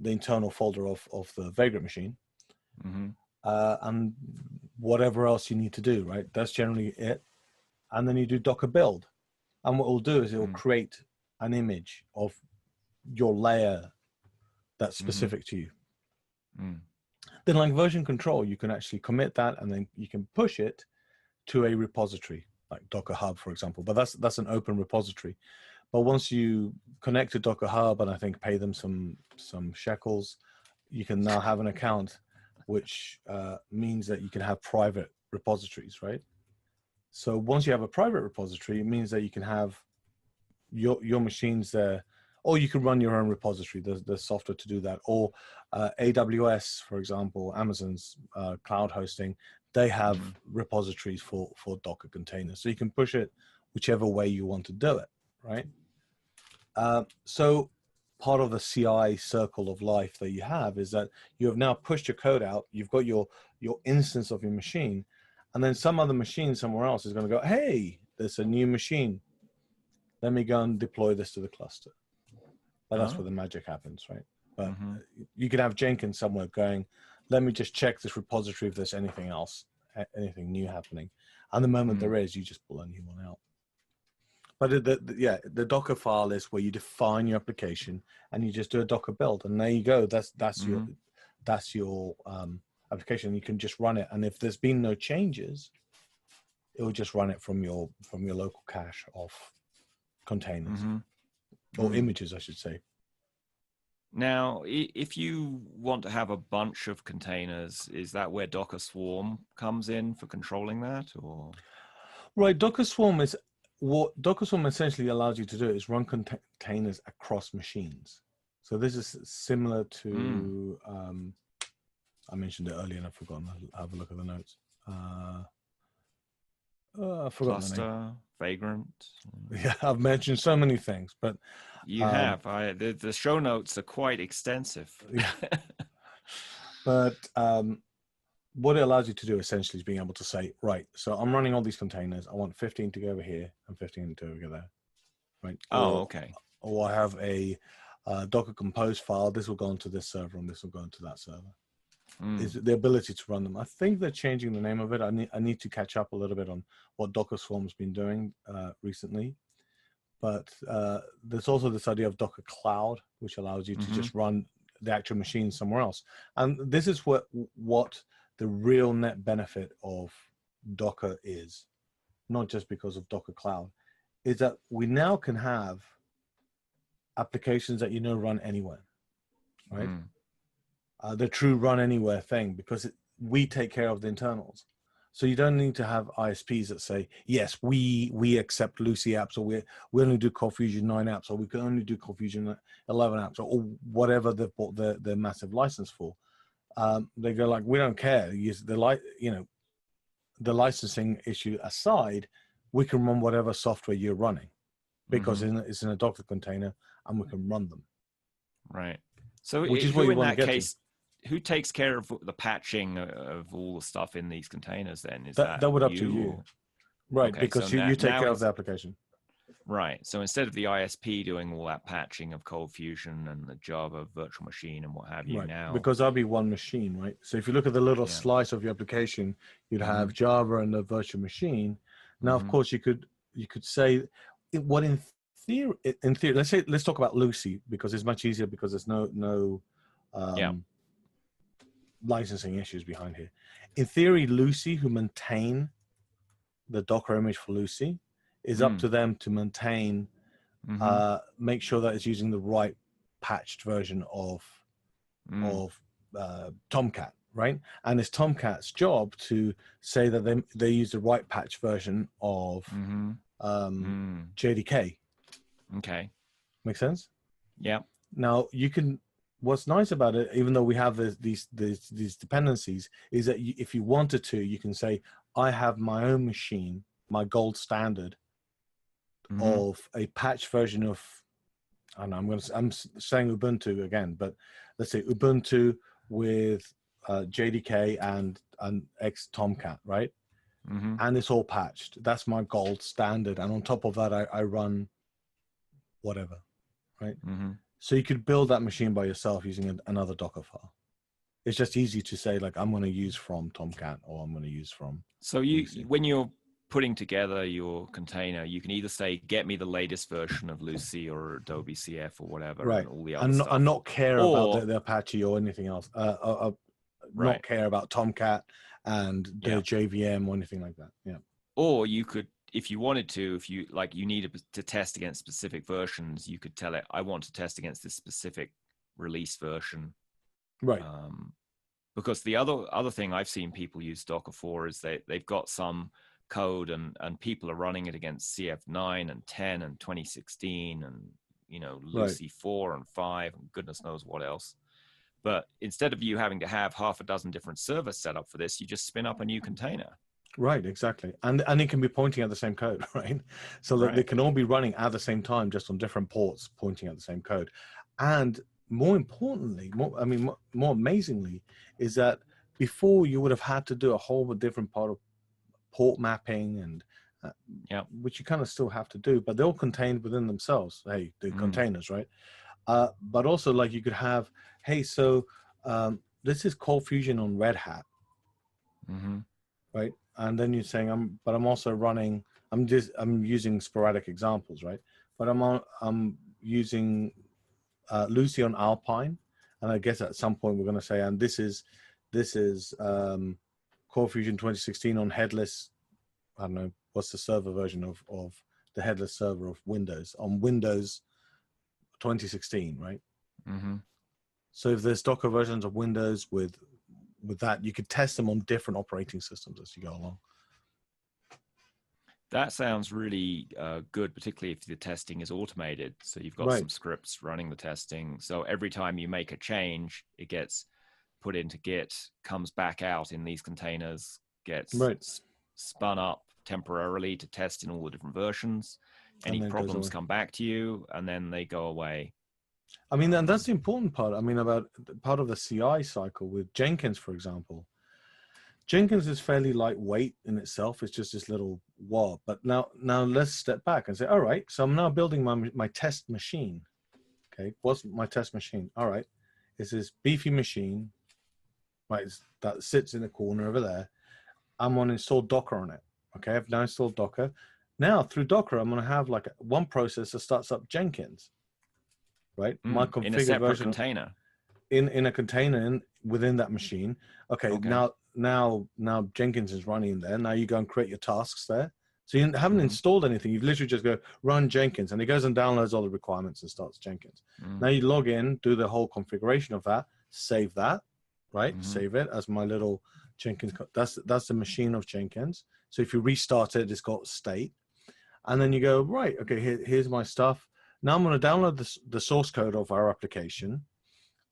the internal folder of the Vagrant machine. and whatever else you need to do, right? That's generally it. And then you do Docker build. And what it'll do is it'll create an image of your layer that's specific to you. Then like version control, you can actually commit that and then you can push it to a repository, like Docker Hub, for example. But that's an open repository. But once you connect to Docker Hub and I think pay them some shekels, you can now have an account, which means that you can have private repositories, right? So once you have a private repository, it means that you can have your machines there, or you can run your own repository. There's software to do that. Or AWS, for example, Amazon's cloud hosting, they have repositories for Docker containers. So you can push it whichever way you want to do it, right? So part of the CI circle of life that you have is that you have now pushed your code out. You've got your instance of your machine, and then some other machine somewhere else is going to go, hey, there's a new machine. Let me go and deploy this to the cluster. But that's where the magic happens, right? But you could have Jenkins somewhere going, let me just check this repository if there's anything else, anything new happening. And the moment there is, you just pull a new one out. But the Docker file is where you define your application and you just do a Docker build, and there you go. That's your application. You can just run it, and if there's been no changes, it will just run it from your local cache of containers or images, I should say. Now, if you want to have a bunch of containers, is that where Docker Swarm comes in for controlling that, or? Right, Docker Swarm is what Docker Swarm essentially allows you to do is run containers across machines. So this is similar to I mentioned it earlier and I've forgotten. I'll have a look at the notes. I forgot the name. Vagrant. Yeah, I've mentioned so many things, but you have. The show notes are quite extensive. Yeah. But what it allows you to do essentially is being able to say, right, so I'm running all these containers. I want 15 to go over here and 15 to go there, right? Okay. Or I have a Docker Compose file. This will go onto this server and this will go into that server. Is the ability to run them. I think they're changing the name of it. I need to catch up a little bit on what Docker Swarm's been doing recently. But there's also this idea of Docker Cloud, which allows you to just run the actual machine somewhere else. And this is what the real net benefit of Docker is, not just because of Docker Cloud, is that we now can have applications that run anywhere, right? The true run anywhere thing, because we take care of the internals. So you don't need to have ISPs that say, yes, we accept Lucy apps, or we only do ColdFusion 9 apps, or we can only do ColdFusion 11 apps, or whatever they've bought their massive license for. They go like, we don't care. The licensing issue aside, we can run whatever software you're running because it's in a Docker container and we can run them. Right. So which is what you want to get case, who takes care of the patching of all the stuff in these containers then? Is that would up to you? Right, okay, because so you take care of the application. Right. So instead of the ISP doing all that patching of ColdFusion and the Java virtual machine and what have you now. Because that'll be one machine, right? So if you look at the little slice of your application, you'd have Java and the virtual machine. Now, of course, you could say what in theory, let's talk about Lucy, because it's much easier because there's no licensing issues behind here. In theory, Lucy, who maintain the Docker image for Lucy, is up to them to maintain, make sure that it's using the right patched version of Tomcat, right? And it's Tomcat's job to say that they use the right patch version of JDK. Okay. Make sense? Yeah. Now you can. What's nice about it, even though we have these dependencies, is that if you wanted to, you can say, I have my own machine, my gold standard of a patch version of, I don't know, I'm saying Ubuntu again, but let's say Ubuntu with JDK and X Tomcat, right? And it's all patched. That's my gold standard. And on top of that, I run whatever, right? So you could build that machine by yourself using another Docker file. It's just easy to say, like, I'm going to use from Tomcat, or I'm going to use from. So when you're putting together your container, you can either say, get me the latest version of Lucy or Adobe CF or whatever, Right. and all the other stuff. And not care or, about the Apache or anything else. Not right. care about Tomcat and the JVM or anything like that. Yeah. Or you could, if you wanted to, if you you needed to test against specific versions, you could tell it, I want to test against this specific release version. Right. Because the other thing I've seen people use Docker for is they've got some code and people are running it against CF9 and 10 and 2016 and Lucy 4 and 5 and goodness knows what else. But instead of you having to have half a dozen different servers set up for this, you just spin up a new container. Right, exactly. And it can be pointing at the same code, right? So that they can all be running at the same time, just on different ports pointing at the same code. And more importantly, more amazingly, is that before you would have had to do a whole different part of port mapping and which you kind of still have to do, but they're all contained within themselves. Hey, the containers, right? But also, like, you could have, hey, so this is ColdFusion on Red Hat, right? And then you're saying, I'm also running. I'm using sporadic examples, right? But I'm using Lucy on Alpine, and I guess at some point we're going to say, and this is ColdFusion 2016 on headless. I don't know what's the server version of the headless server of Windows on Windows 2016, right? So if there's Docker versions of Windows with that, you could test them on different operating systems as you go along. That sounds really good, particularly if the testing is automated. So you've got some scripts running the testing. So every time you make a change, it gets put into Git, comes back out in these containers, gets spun up temporarily to test in all the different versions. Any problems come back to you, and then they go away. I mean, and that's the important part. I mean, about part of the CI cycle with Jenkins, for example. Jenkins is fairly lightweight in itself. It's just this little wall. But now let's step back and say, all right, so I'm now building my test machine. Okay, what's my test machine? All right, it's this beefy machine, right, that sits in the corner over there. I'm going to install Docker on it. Okay, I've now installed Docker. Now, through Docker, I'm going to have like one process that starts up Jenkins, right? My configured in a separate version container. In a container within that machine. Okay. Now Jenkins is running there. Now you go and create your tasks there. So you haven't installed anything. You've literally just go run Jenkins, and it goes and downloads all the requirements and starts Jenkins. Now you log in, do the whole configuration of that, save that, right? Save it as my little Jenkins. That's the machine of Jenkins. So if you restart it, it's got state. And then you go, right, okay, here's my stuff. Now I'm going to download the source code of our application,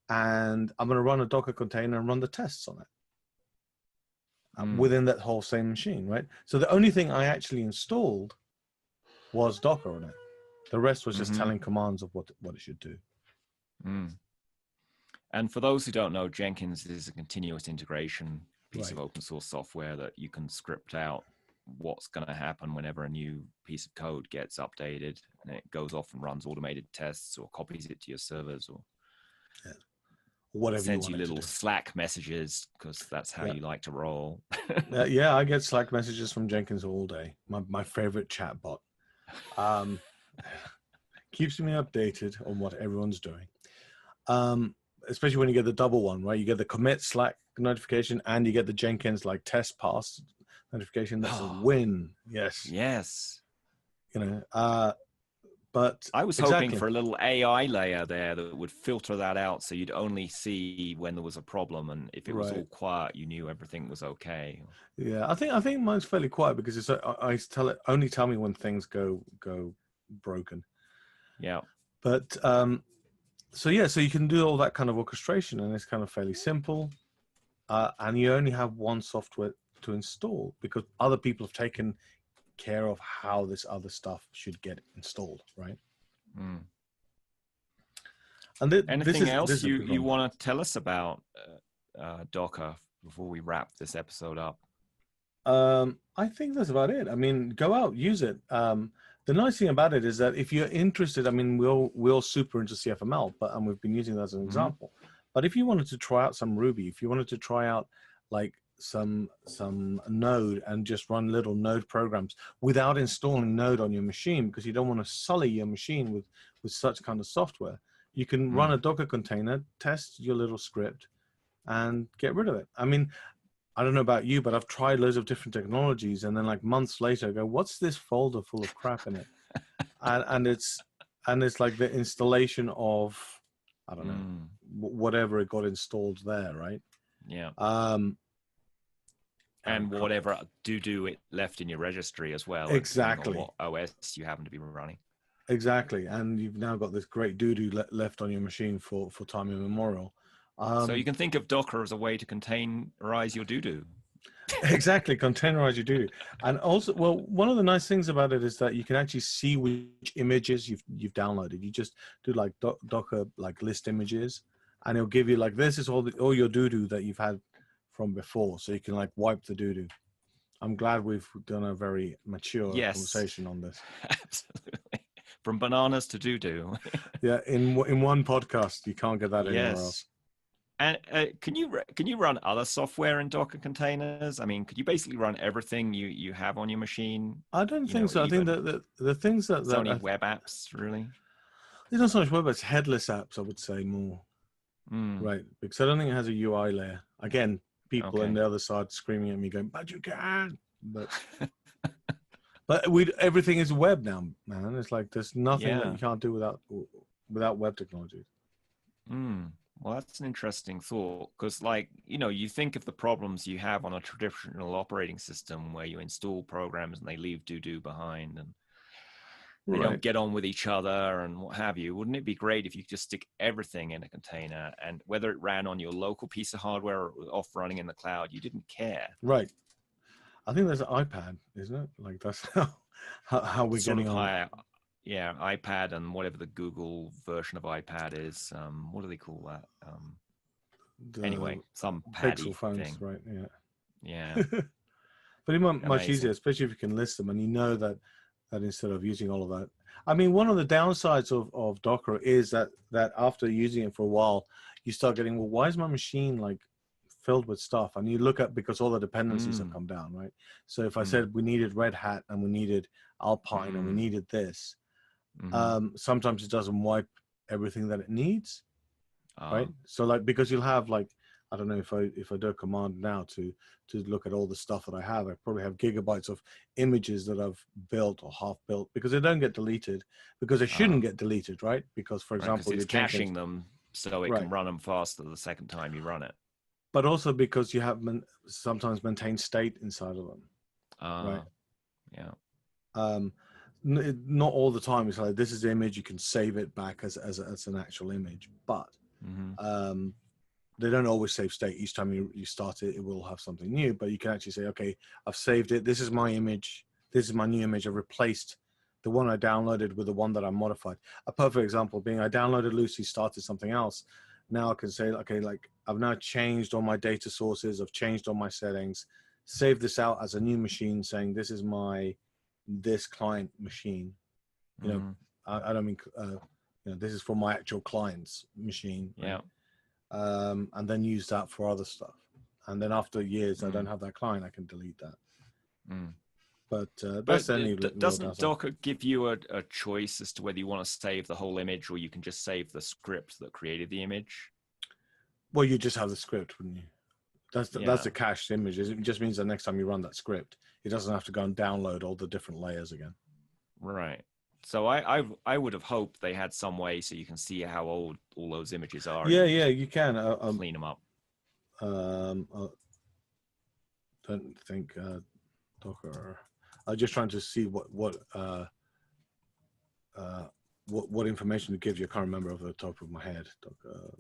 and I'm going to run a Docker container and run the tests on it within that whole same machine, right? So the only thing I actually installed was Docker on it. The rest was just telling commands of what it should do. And for those who don't know, Jenkins is a continuous integration piece of open source software that you can script out what's going to happen whenever a new piece of code gets updated, and it goes off and runs automated tests or copies it to your servers or whatever, sends you little Slack messages, because that's how you like to roll. Yeah, I get Slack messages from Jenkins all day. My favorite chat bot. Keeps me updated on what everyone's doing. Especially when you get the double one, right? You get the commit Slack notification and you get the Jenkins like test pass notification. That's a win. Yes. But I was hoping for a little AI layer there that would filter that out, so you'd only see when there was a problem, and if it was all quiet, you knew everything was okay. Yeah, I think mine's fairly quiet because it's only tell me when things go broken. Yeah. But so you can do all that kind of orchestration, and it's kind of fairly simple, and you only have one software to install because other people have taken care of how this other stuff should get installed, right? And anything else you want to tell us about Docker before we wrap this episode up? I think that's about it. I mean, go out, use it. The nice thing about it is that if you're interested, I mean, we're all super into CFML, and we've been using that as an example. But if you wanted to try out some Ruby, if you wanted to try out like some Node and just run little Node programs without installing Node on your machine, because you don't want to sully your machine with such kind of software, you can run a Docker container, test your little script, and get rid of it. I mean, I don't know about you, but I've tried loads of different technologies, and then like months later, I go, "What's this folder full of crap in it?" and it's like the installation of, I don't know, whatever it got installed there, right? Yeah. And whatever do it left in your registry as well. Exactly. What OS you happen to be running. Exactly. And you've now got this great doo-doo left on your machine for time immemorial. So you can think of Docker as a way to containerize your doo-doo. Exactly, containerize your doo-doo. And also, well, one of the nice things about it is that you can actually see which images you've downloaded. You just do like Docker like list images, and it'll give you like, this is all your doo-doo that you've had from before, so you can like wipe the doo-doo. I'm glad we've done a very mature conversation on this. Absolutely. From bananas to doo-doo. Yeah, in one podcast, you can't get that anywhere else. And can you run other software in Docker containers? I mean, could you basically run everything you have on your machine? I don't think so. I think that the things that it's only web apps, really. It's not so much web, it's headless apps, I would say more. Right, because I don't think it has a UI layer. Again, people on the other side screaming at me, going, "But you can!" But everything is web now, man. It's like there's nothing that you can't do without web technology. Well, that's an interesting thought, because like, you think of the problems you have on a traditional operating system where you install programs and they leave doo-doo behind and they don't get on with each other and what have you. Wouldn't it be great if you could just stick everything in a container, and whether it ran on your local piece of hardware or off running in the cloud, you didn't care? Right. I think there's an iPad, isn't it? Like that's how we're getting on. Yeah, iPad and whatever the Google version of iPad is. What do they call that? Anyway, some paddy Pixel phones, thing. Right? Yeah. Yeah. But it's much easier, especially if you can list them and you know that instead of using all of that. I mean, one of the downsides of Docker is that after using it for a while, you start getting, well, why is my machine like filled with stuff? And you look at, because all the dependencies have come down, right? So if I said we needed Red Hat and we needed Alpine and we needed this, sometimes it doesn't wipe everything that it needs, right? So like, because you'll have like, I don't know, if I do a command now to look at all the stuff that I have, I probably have gigabytes of images that I've built or half built, because they don't get deleted, because they shouldn't get deleted, right? Because, for example, it's caching them so it can run them faster the second time you run it. But also because you have sometimes maintain state inside of them, right? Yeah. Not all the time. It's like, this is the image, you can save it back as an actual image, but they don't always save state. Each time you start it, it will have something new, but you can actually say, okay, I've saved it. This is my image. This is my new image. I've replaced the one I downloaded with the one that I modified. A perfect example being, I downloaded Lucy, started something else. Now I can say, okay, like I've now changed all my data sources. I've changed all my settings, save this out as a new machine, saying this is this client machine. I don't mean, this is for my actual client's machine. Yeah. And then use that for other stuff. And then after years, I don't have that client, I can delete that. But that's doesn't Docker give you a choice as to whether you want to save the whole image or you can just save the script that created the image? Well, you just have the script, wouldn't you? That's the cached image. It just means that next time you run that script, it doesn't have to go and download all the different layers again. Right. So I would have hoped they had some way so you can see how old all those images are. Yeah, you can clean them up. Don't think Docker. I'm just trying to see what information it gives you. I can't remember off the top of my head. Docker.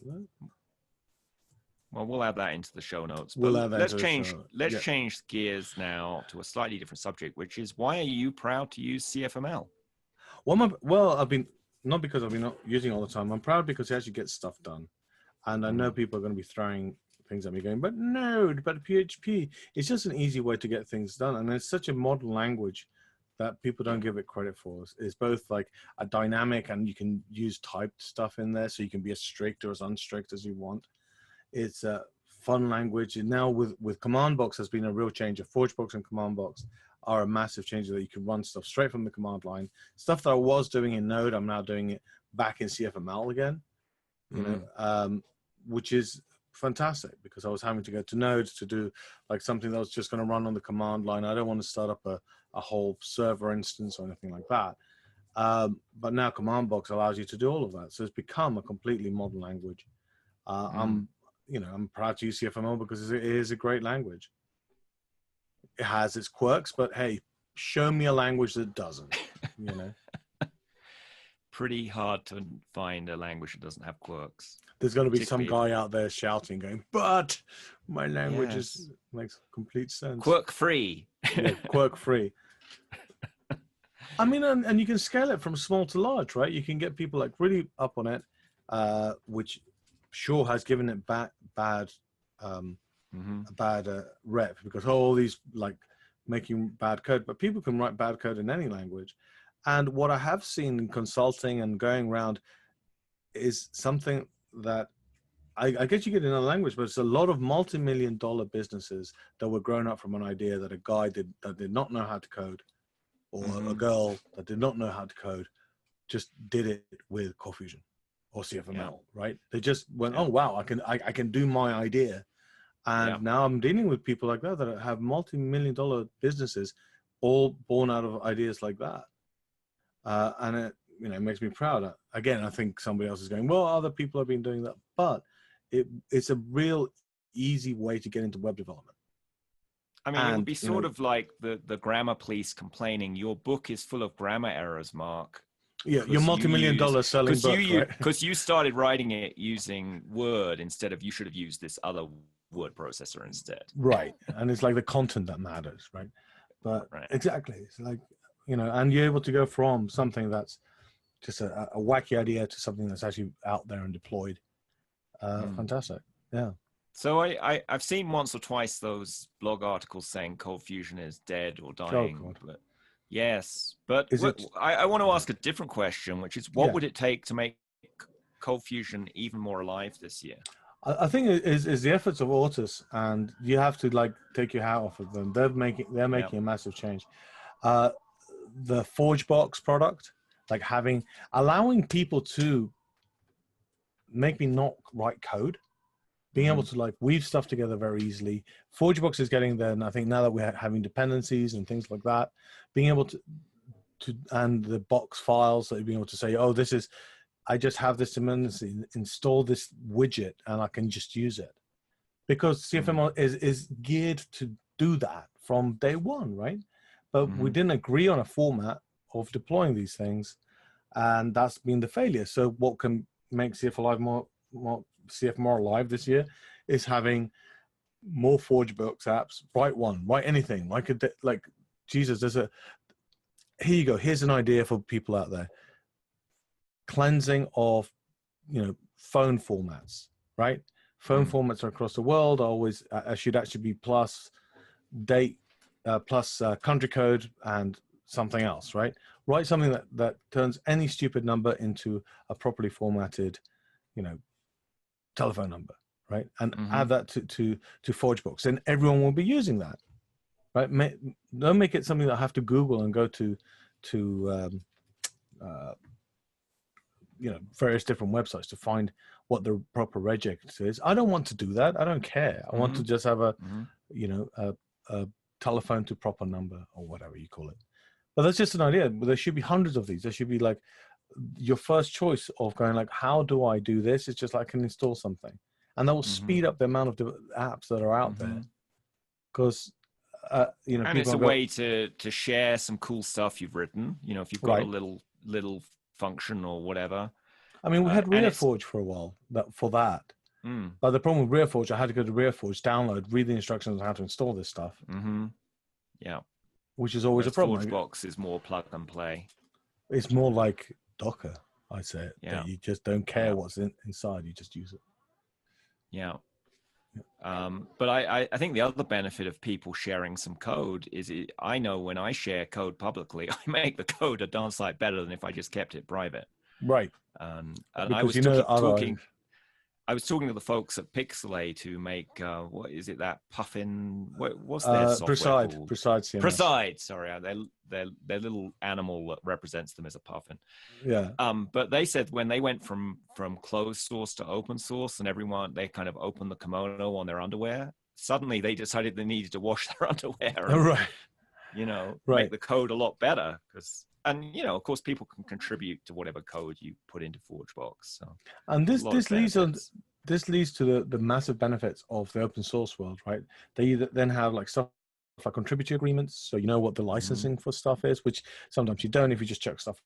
Well, we'll add that into the show notes. We'll add that let's change gears now to a slightly different subject, which is, why are you proud to use CFML? Well, I've been, not because I've been not using it all the time. I'm proud because it actually gets stuff done. And I know people are going to be throwing things at me going, but Node, but PHP. It's just an easy way to get things done. And it's such a modern language that people don't give it credit for. It's both like a dynamic, and you can use typed stuff in there, so you can be as strict or as unstrict as you want. It's a fun language. And now with command box has been a real change. ForgeBox and command box are a massive change that you can run stuff straight from the command line. Stuff that I was doing in Node, I'm now doing it back in CFML again, which is fantastic because I was having to go to Node to do like something that was just going to run on the command line. I don't want to start up a whole server instance or anything like that. But now command box allows you to do all of that. So it's become a completely modern language. I'm proud to use CFML because it is a great language. It has its quirks, but hey, show me a language that doesn't, Pretty hard to find a language that doesn't have quirks. There's going to be some guy out there shouting, going, but my language makes complete sense. Quirk free. Yeah, quirk free. I mean, and you can scale it from small to large, right? You can get people like really up on it, which sure has given it a bad rep because all these like making bad code, but people can write bad code in any language. And what I have seen in consulting and going around is something that I guess you get in a language, but it's a lot of multi-million-dollar businesses that were grown up from an idea that a guy that did not know how to code, or a girl that did not know how to code, just did it with ColdFusion or CFML, right? They just went, oh wow, I can do my idea, and now I'm dealing with people like that have multi-million-dollar businesses, all born out of ideas like that, and it makes me proud. Again, I think somebody else is going, well, other people have been doing that, but it's a real easy way to get into web development. I mean, it would be sort of like the grammar police complaining, your book is full of grammar errors, Mark. Yeah, your multi-million-dollar selling book, right? Because you started writing it using Word instead of, you should have used this other word processor instead. Right, and it's like the content that matters, right? But exactly, it's like, and you're able to go from something that's just a wacky idea to something that's actually out there and deployed. Fantastic, yeah. So I've seen once or twice those blog articles saying ColdFusion is dead or dying. Oh, God. But yes, but I want to ask a different question, which is what would it take to make ColdFusion even more alive this year? I think it is the efforts of Ortus, and you have to like take your hat off of them. They're making a massive change. The ForgeBox product, like allowing people to maybe not write code, being able to like weave stuff together very easily. ForgeBox is getting there, and I think now that we're having dependencies and things like that, being able to and the box files, that being able to say, oh, I just have this dependency, install this widget, and I can just use it, because CFML is geared to do that from day one, right? But we didn't agree on a format of deploying these things, and that's been the failure. So what can make CF Alive CF more alive this year is having more ForgeBox apps. Write anything. Like Jesus, here you go. Here's an idea for people out there. Cleansing of, phone formats, right? Phone formats across the world are always should actually be plus date, plus country code and something else, right? Write something that turns any stupid number into a properly formatted, telephone number, right? And add that to ForgeBox, and everyone will be using that, right? Don't make it something that I have to Google and go to various different websites to find what the proper regex is. I don't want to do that. I don't care. I want to just have a telephone to proper number, or whatever you call it. But that's just an idea. But there should be hundreds of these. There should be like your first choice of going like, how do I do this? It's just like I can install something, and that will speed up the amount of apps that are out there. Because and it's a way to share some cool stuff you've written. If you've got a little function or whatever. I mean, we had RearForge for a while for that. But the problem with RearForge, I had to go to RearForge, download, read the instructions on how to install this stuff. Yeah. Which is always a problem. ForgeBox is more plug and play. It's more like Docker, I say. That you just don't care what's inside, you just use it. Yeah. But I think the other benefit of people sharing some code is I know when I share code publicly, I make the code a darn sight better than if I just kept it private. Right. And because I was I was talking to the folks at Pixelate who make what is it, that Puffin? What's their software called? Preside CMS. Preside. Sorry, their little animal that represents them as a puffin. Yeah. But they said when they went from closed source to open source, and they kind of opened the kimono on their underwear. Suddenly, they decided they needed to wash their underwear. And, right. Make the code a lot better and of course, people can contribute to whatever code you put into ForgeBox. So, and this leads to the massive benefits of the open source world, right? They then have like stuff like contributor agreements, so you know what the licensing for stuff is, which sometimes you don't if you just chuck stuff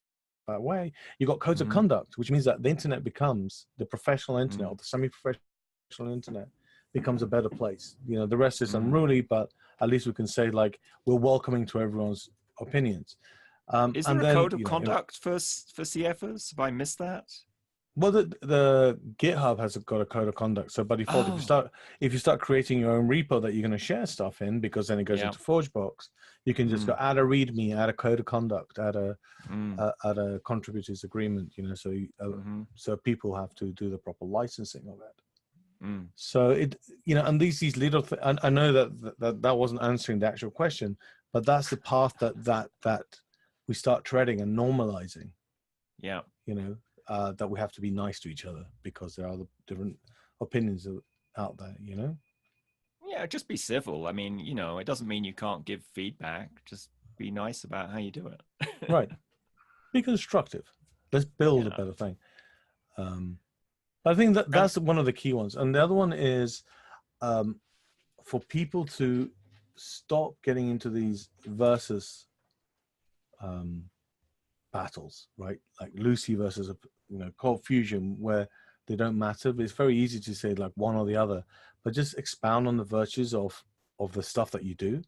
that way. You got codes of conduct, which means that the internet becomes the professional internet or the semi-professional internet becomes a better place. The rest is unruly, but at least we can say like we're welcoming to everyone's opinions. Is there a code of conduct for CFers? Have I missed that? Well, the GitHub has got a code of conduct. So by default, if you start creating your own repo that you're going to share stuff in, because then it goes into ForgeBox, you can just go add a README, add a code of conduct, add a contributors agreement. So people have to do the proper licensing of it. So and these little I know that wasn't answering the actual question, but that's the path that we start treading and normalizing. Yeah. That we have to be nice to each other because there are the different opinions out there, Yeah, just be civil. I mean, it doesn't mean you can't give feedback. Just be nice about how you do it. Right. Be constructive. Let's build a better thing. I think that's one of the key ones. And the other one is for people to stop getting into these versus battles, right? Like Lucy versus ColdFusion, where they don't matter. But it's very easy to say like one or the other, but just expound on the virtues of the stuff that you do.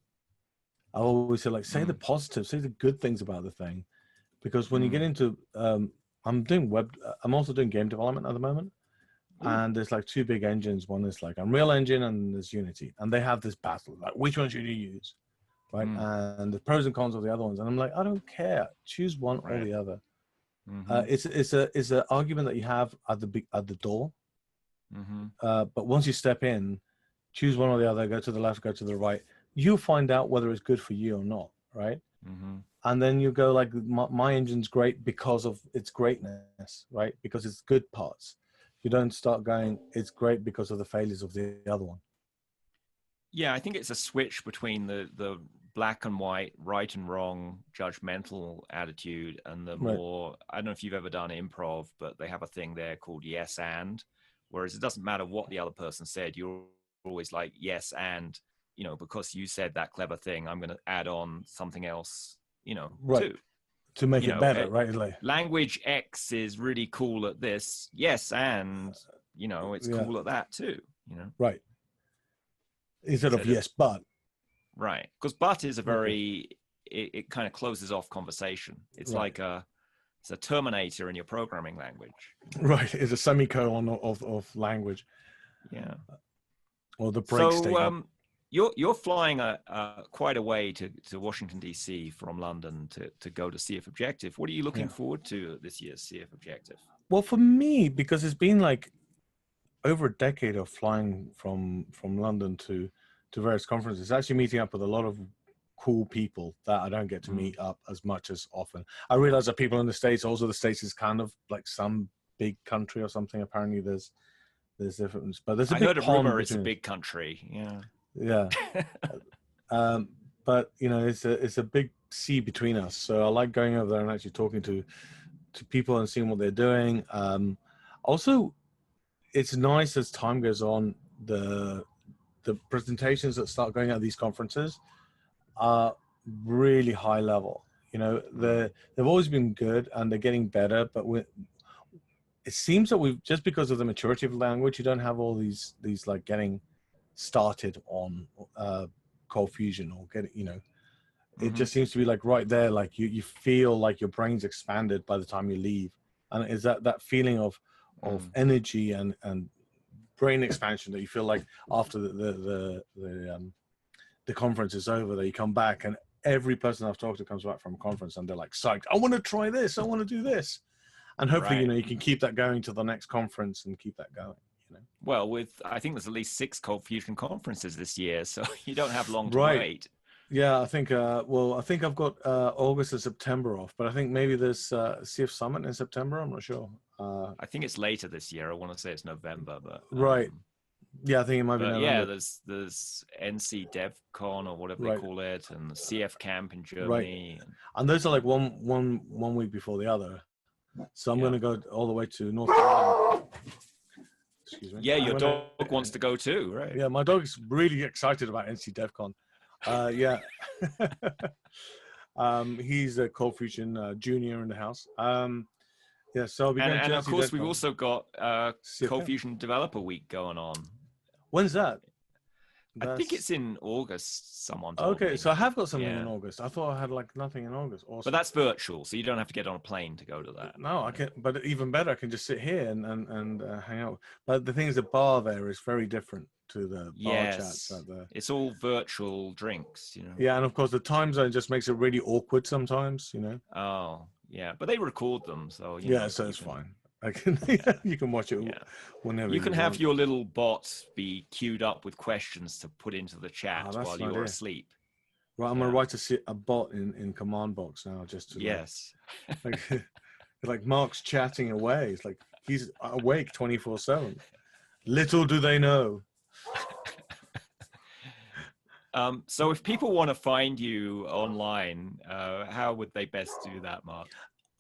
I always say like say the positive, say the good things about the thing, because when you get into I'm also doing game development at the moment. And there's like two big engines. One is like Unreal Engine and there's Unity, and they have this battle like which one should you use, right? And the pros and cons of the other ones, and I'm like, I don't care, choose one or the other. It's an argument that you have at the door, but once you step in, choose one or the other, go to the left, go to the right, you'll find out whether it's good for you or not, right? And then you go like my engine's great because of its greatness, right? Because it's good parts. You don't start going, it's great because of the failures of the other one. Yeah, I think it's a switch between the black and white, right and wrong, judgmental attitude, and the more, I don't know if you've ever done improv, but they have a thing there called yes and, whereas it doesn't matter what the other person said, you're always like, yes and, because you said that clever thing, I'm going to add on something else, too. To make it better, right? Like, language X is really cool at this. Yes, and it's cool at that too. Right. Instead of yes, but. Right, because but is a very it kind of closes off conversation. It's like it's a terminator in your programming language. Right, it's a semicolon of language. Yeah. Or the break statement. You're flying quite a way to Washington, D.C. from London to go to CF Objective. What are you looking forward to this year's CF Objective? Well, for me, because it's been like over a decade of flying from London to various conferences, actually meeting up with a lot of cool people that I don't get to meet up as much as often. I realize that people in the States, also the States is kind of like some big country or something. Apparently there's difference, but there's a big heard a pond rumor it's a big country. Yeah. But it's a big sea between us. So I like going over there and actually talking to people and seeing what they're doing. Also, it's nice as time goes on, the presentations that start going at these conferences are really high level. They've always been good and they're getting better, but it seems that we've, just because of the maturity of the language, you don't have all these like getting started on ColdFusion or it just seems to be like right there, like you feel like your brain's expanded by the time you leave, and is that feeling of energy and brain expansion that you feel like after the conference is over, that you come back and every person I've talked to comes back from a conference and they're like psyched, I want to try this, I want to do this, and hopefully you can keep that going to the next conference and keep that going. You know? Well, I think there's at least 6 ColdFusion conferences this year, so you don't have long to Right. wait. Yeah, I think. Well, I think I've got August and September off, but I think maybe there's CF Summit in September. I'm not sure. I think it's later this year. I want to say it's November, Right. Yeah, I think it might be but November. yeah, there's NC DevCon or whatever they Right. call it, and the CF Camp in Right. Germany. And those are like one week before the other. So I'm Yeah. going to go all the way to North Carolina. Excuse me. Yeah, your dog wants to go too, right? Yeah, my dog's really excited about NC DevCon. Yeah. He's a ColdFusion junior in the house. Yeah, so I'll be going to And of NC course, we've DevCon. also got CFM. ColdFusion Developer Week going on. When's that? I think it's in August, someone told me. Okay, so I have got something in August. I thought I had like nothing in August. Awesome. But that's virtual, so you don't have to get on a plane to go to that. No, I can. But even better, I can just sit here and hang out. But the thing is, the bar there is very different to the bar chats out there. It's all virtual drinks, you know. Yeah, and of course the time zone just makes it really awkward sometimes, you know. Oh, yeah, but they record them, so you know, so it's fine. I can you can watch it whenever you can have want. your little bot be queued up with questions to put into the chat while you're asleep. Right, I'm gonna write a bot in command box now just to like Mark's chatting away. It's like he's awake 24/7. Little do they know. So if people want to find you online, how would they best do that, Mark?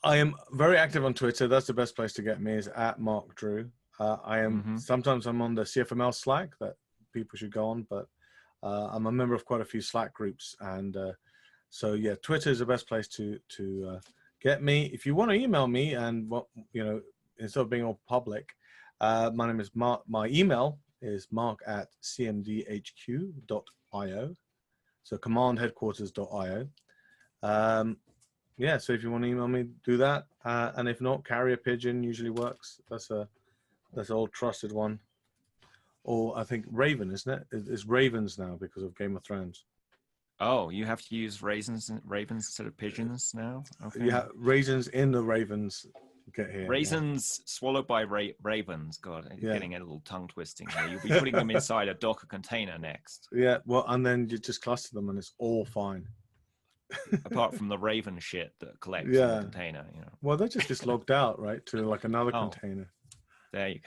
I am very active on Twitter. That's the best place to get me, is at Mark Drew. I am sometimes I'm on the CFML Slack that people should go on, but I'm a member of quite a few Slack groups, and so yeah, Twitter is the best place to get me. If you want to email me, and instead of being all public, my name is Mark. My email is mark@cmdhq.io, so commandheadquarters.io. Yeah, so if you want to email me, do that. And if not, Carrier Pigeon usually works. That's an old trusted one. Or I think Raven, isn't it? It's Ravens now because of Game of Thrones. Oh, you have to use ravens instead of pigeons now? Okay. Yeah, raisins in the ravens get here. Raisins swallowed by ravens. God, you're getting a little tongue twisting here. You'll be putting them inside a Docker container next. Yeah, well, and then you just cluster them and it's all fine. Apart from the raven shit that collects in the container, you know. Well, they just logged out, right, to like another container. There you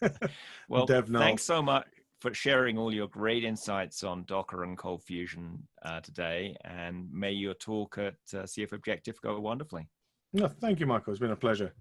go. Well, thanks so much for sharing all your great insights on Docker and ColdFusion today, and may your talk at CF Objective go wonderfully. No, thank you, Michael. It's been a pleasure.